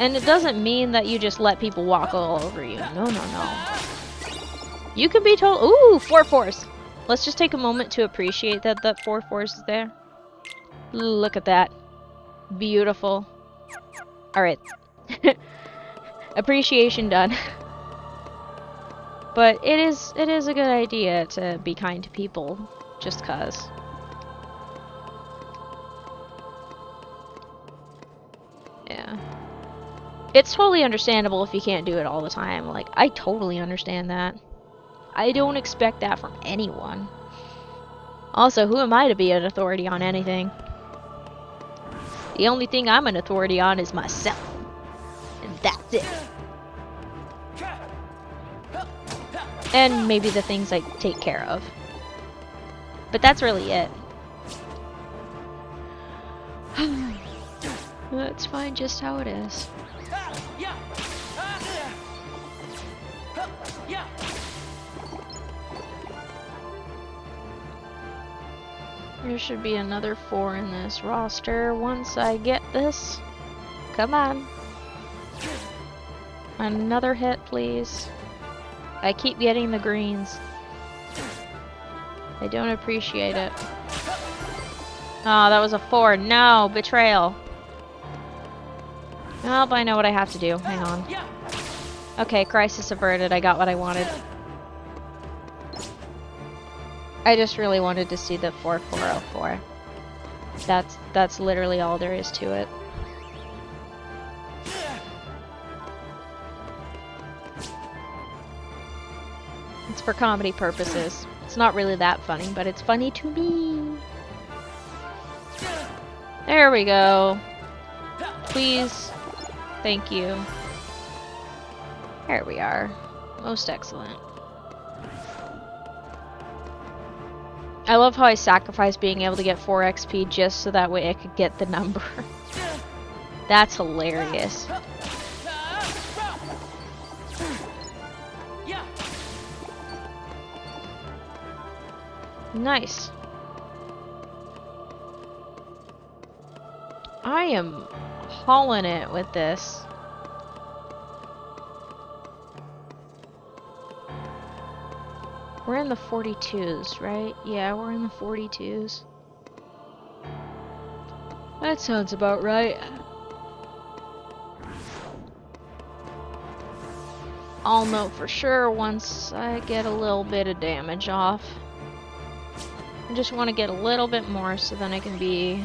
And it doesn't mean that you just let people walk all over you. No, no, no. You can be told, ooh, 4-4s. Let's just take a moment to appreciate that 4-4s is there. Look at that. Beautiful. Alright. Appreciation done. But it is a good idea to be kind to people, just cause. Yeah. It's totally understandable if you can't do it all the time. Like, I totally understand that. I don't expect that from anyone. Also, who am I to be an authority on anything? The only thing I'm an authority on is myself. And that's it. And maybe the things I take care of. But that's really it. It's fine just how it is. There should be another 4 in this roster once I get this. Come on. Another hit, please. I keep getting the greens. I don't appreciate it. Oh, that was a 4. No, betrayal. Oh, I know what I have to do. Hang on. Okay, crisis averted. I got what I wanted. I just really wanted to see the 4404. That's literally all there is to it. It's for comedy purposes. It's not really that funny, but it's funny to me. There we go. Please. Thank you. There we are. Most excellent. I love how I sacrificed being able to get 4 XP just so that way I could get the number. That's hilarious. Nice. I am hauling it with this. We're in the 42s, right? Yeah, we're in the 42s. That sounds about right. I'll know for sure once I get a little bit of damage off. I just want to get a little bit more so then I can be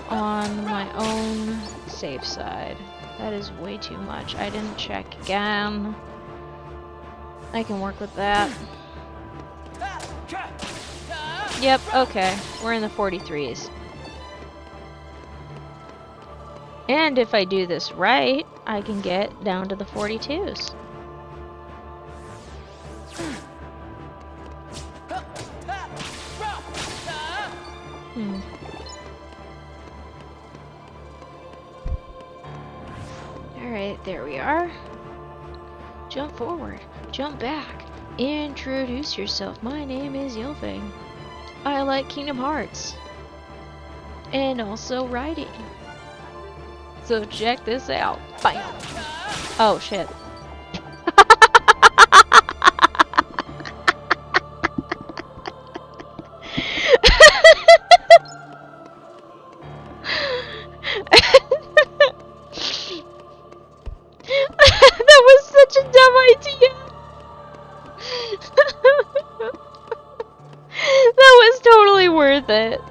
on my own safe side. That is way too much. I didn't check again. I can work with that. Yep, okay. We're in the 43s. And if I do this right, I can get down to the 42s. Alright, there we are. Jump forward, jump back, introduce yourself. My name is Ylfing. I like Kingdom Hearts. And also writing. So check this out. Bam! Oh shit. That was such a dumb idea. That was totally worth it.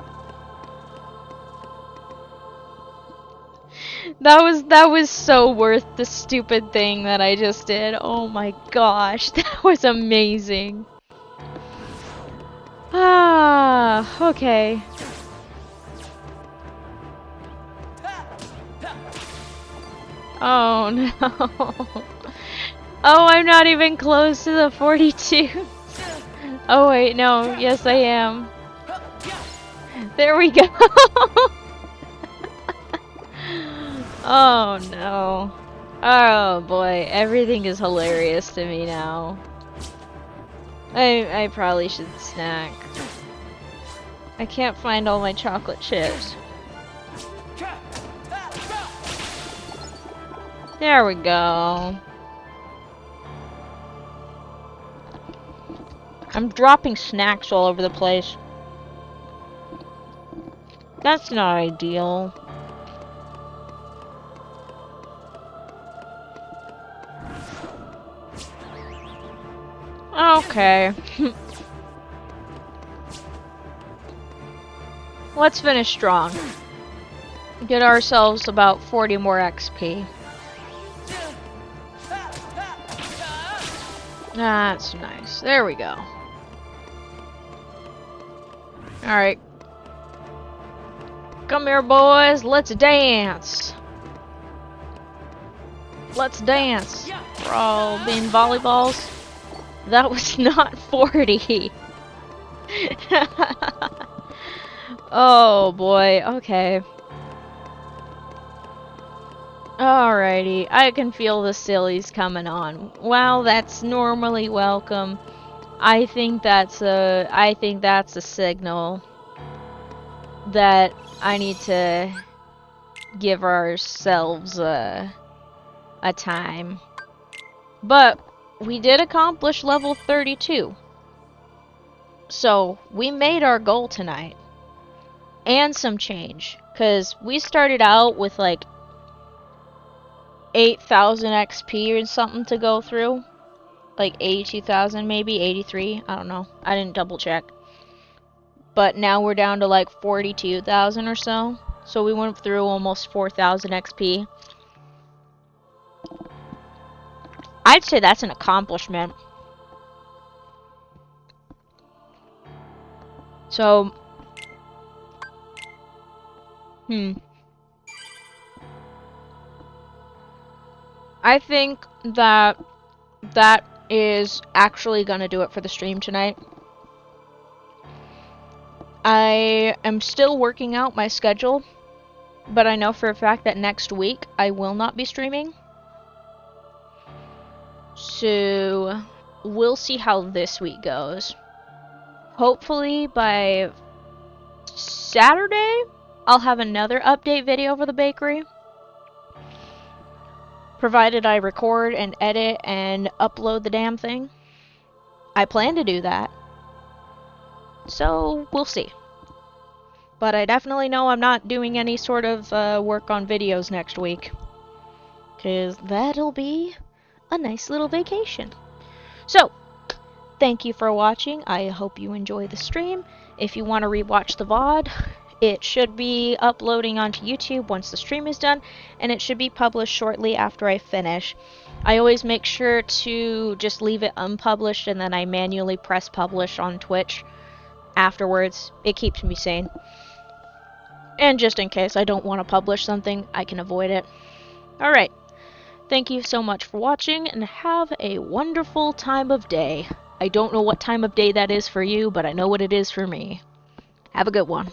That was so worth the stupid thing that I just did. Oh my gosh, that was amazing. Ah, okay. Oh no. Oh, I'm not even close to the 42. Oh wait, no. Yes, I am. There we go. Oh no. Oh boy, everything is hilarious to me now. I probably should snack. I can't find all my chocolate chips. There we go. I'm dropping snacks all over the place. That's not ideal. Okay. Let's finish strong. Get ourselves about 40 more XP. That's nice. There we go. Alright. Come here, boys. Let's dance. Let's dance. We're all being volleyballs. That was not 40. Oh boy, okay. Alrighty, I can feel the sillies coming on. Well, that's normally welcome. I think that's a signal that I need to give ourselves a time. But we did accomplish level 32. So, we made our goal tonight. And some change. Because we started out with like 8,000 XP or something to go through. Like 82,000 maybe, 83, I don't know. I didn't double check. But now we're down to like 42,000 or so. So we went through almost 4,000 XP. I'd say that's an accomplishment. So, I think that is actually gonna do it for the stream tonight. I am still working out my schedule, but I know for a fact that next week I will not be streaming. So, we'll see how this week goes. Hopefully by Saturday, I'll have another update video for the bakery. Provided I record and edit and upload the damn thing. I plan to do that. So, we'll see. But I definitely know I'm not doing any sort of work on videos next week. Because that'll be a nice little vacation. So, thank you for watching. I hope you enjoy the stream. If you want to rewatch the VOD, it should be uploading onto YouTube once the stream is done, and it should be published shortly after I finish. I always make sure to just leave it unpublished, and then I manually press publish on Twitch afterwards. It keeps me sane. And just in case I don't want to publish something, I can avoid it. Alright. Thank you so much for watching, and have a wonderful time of day. I don't know what time of day that is for you, but I know what it is for me. Have a good one.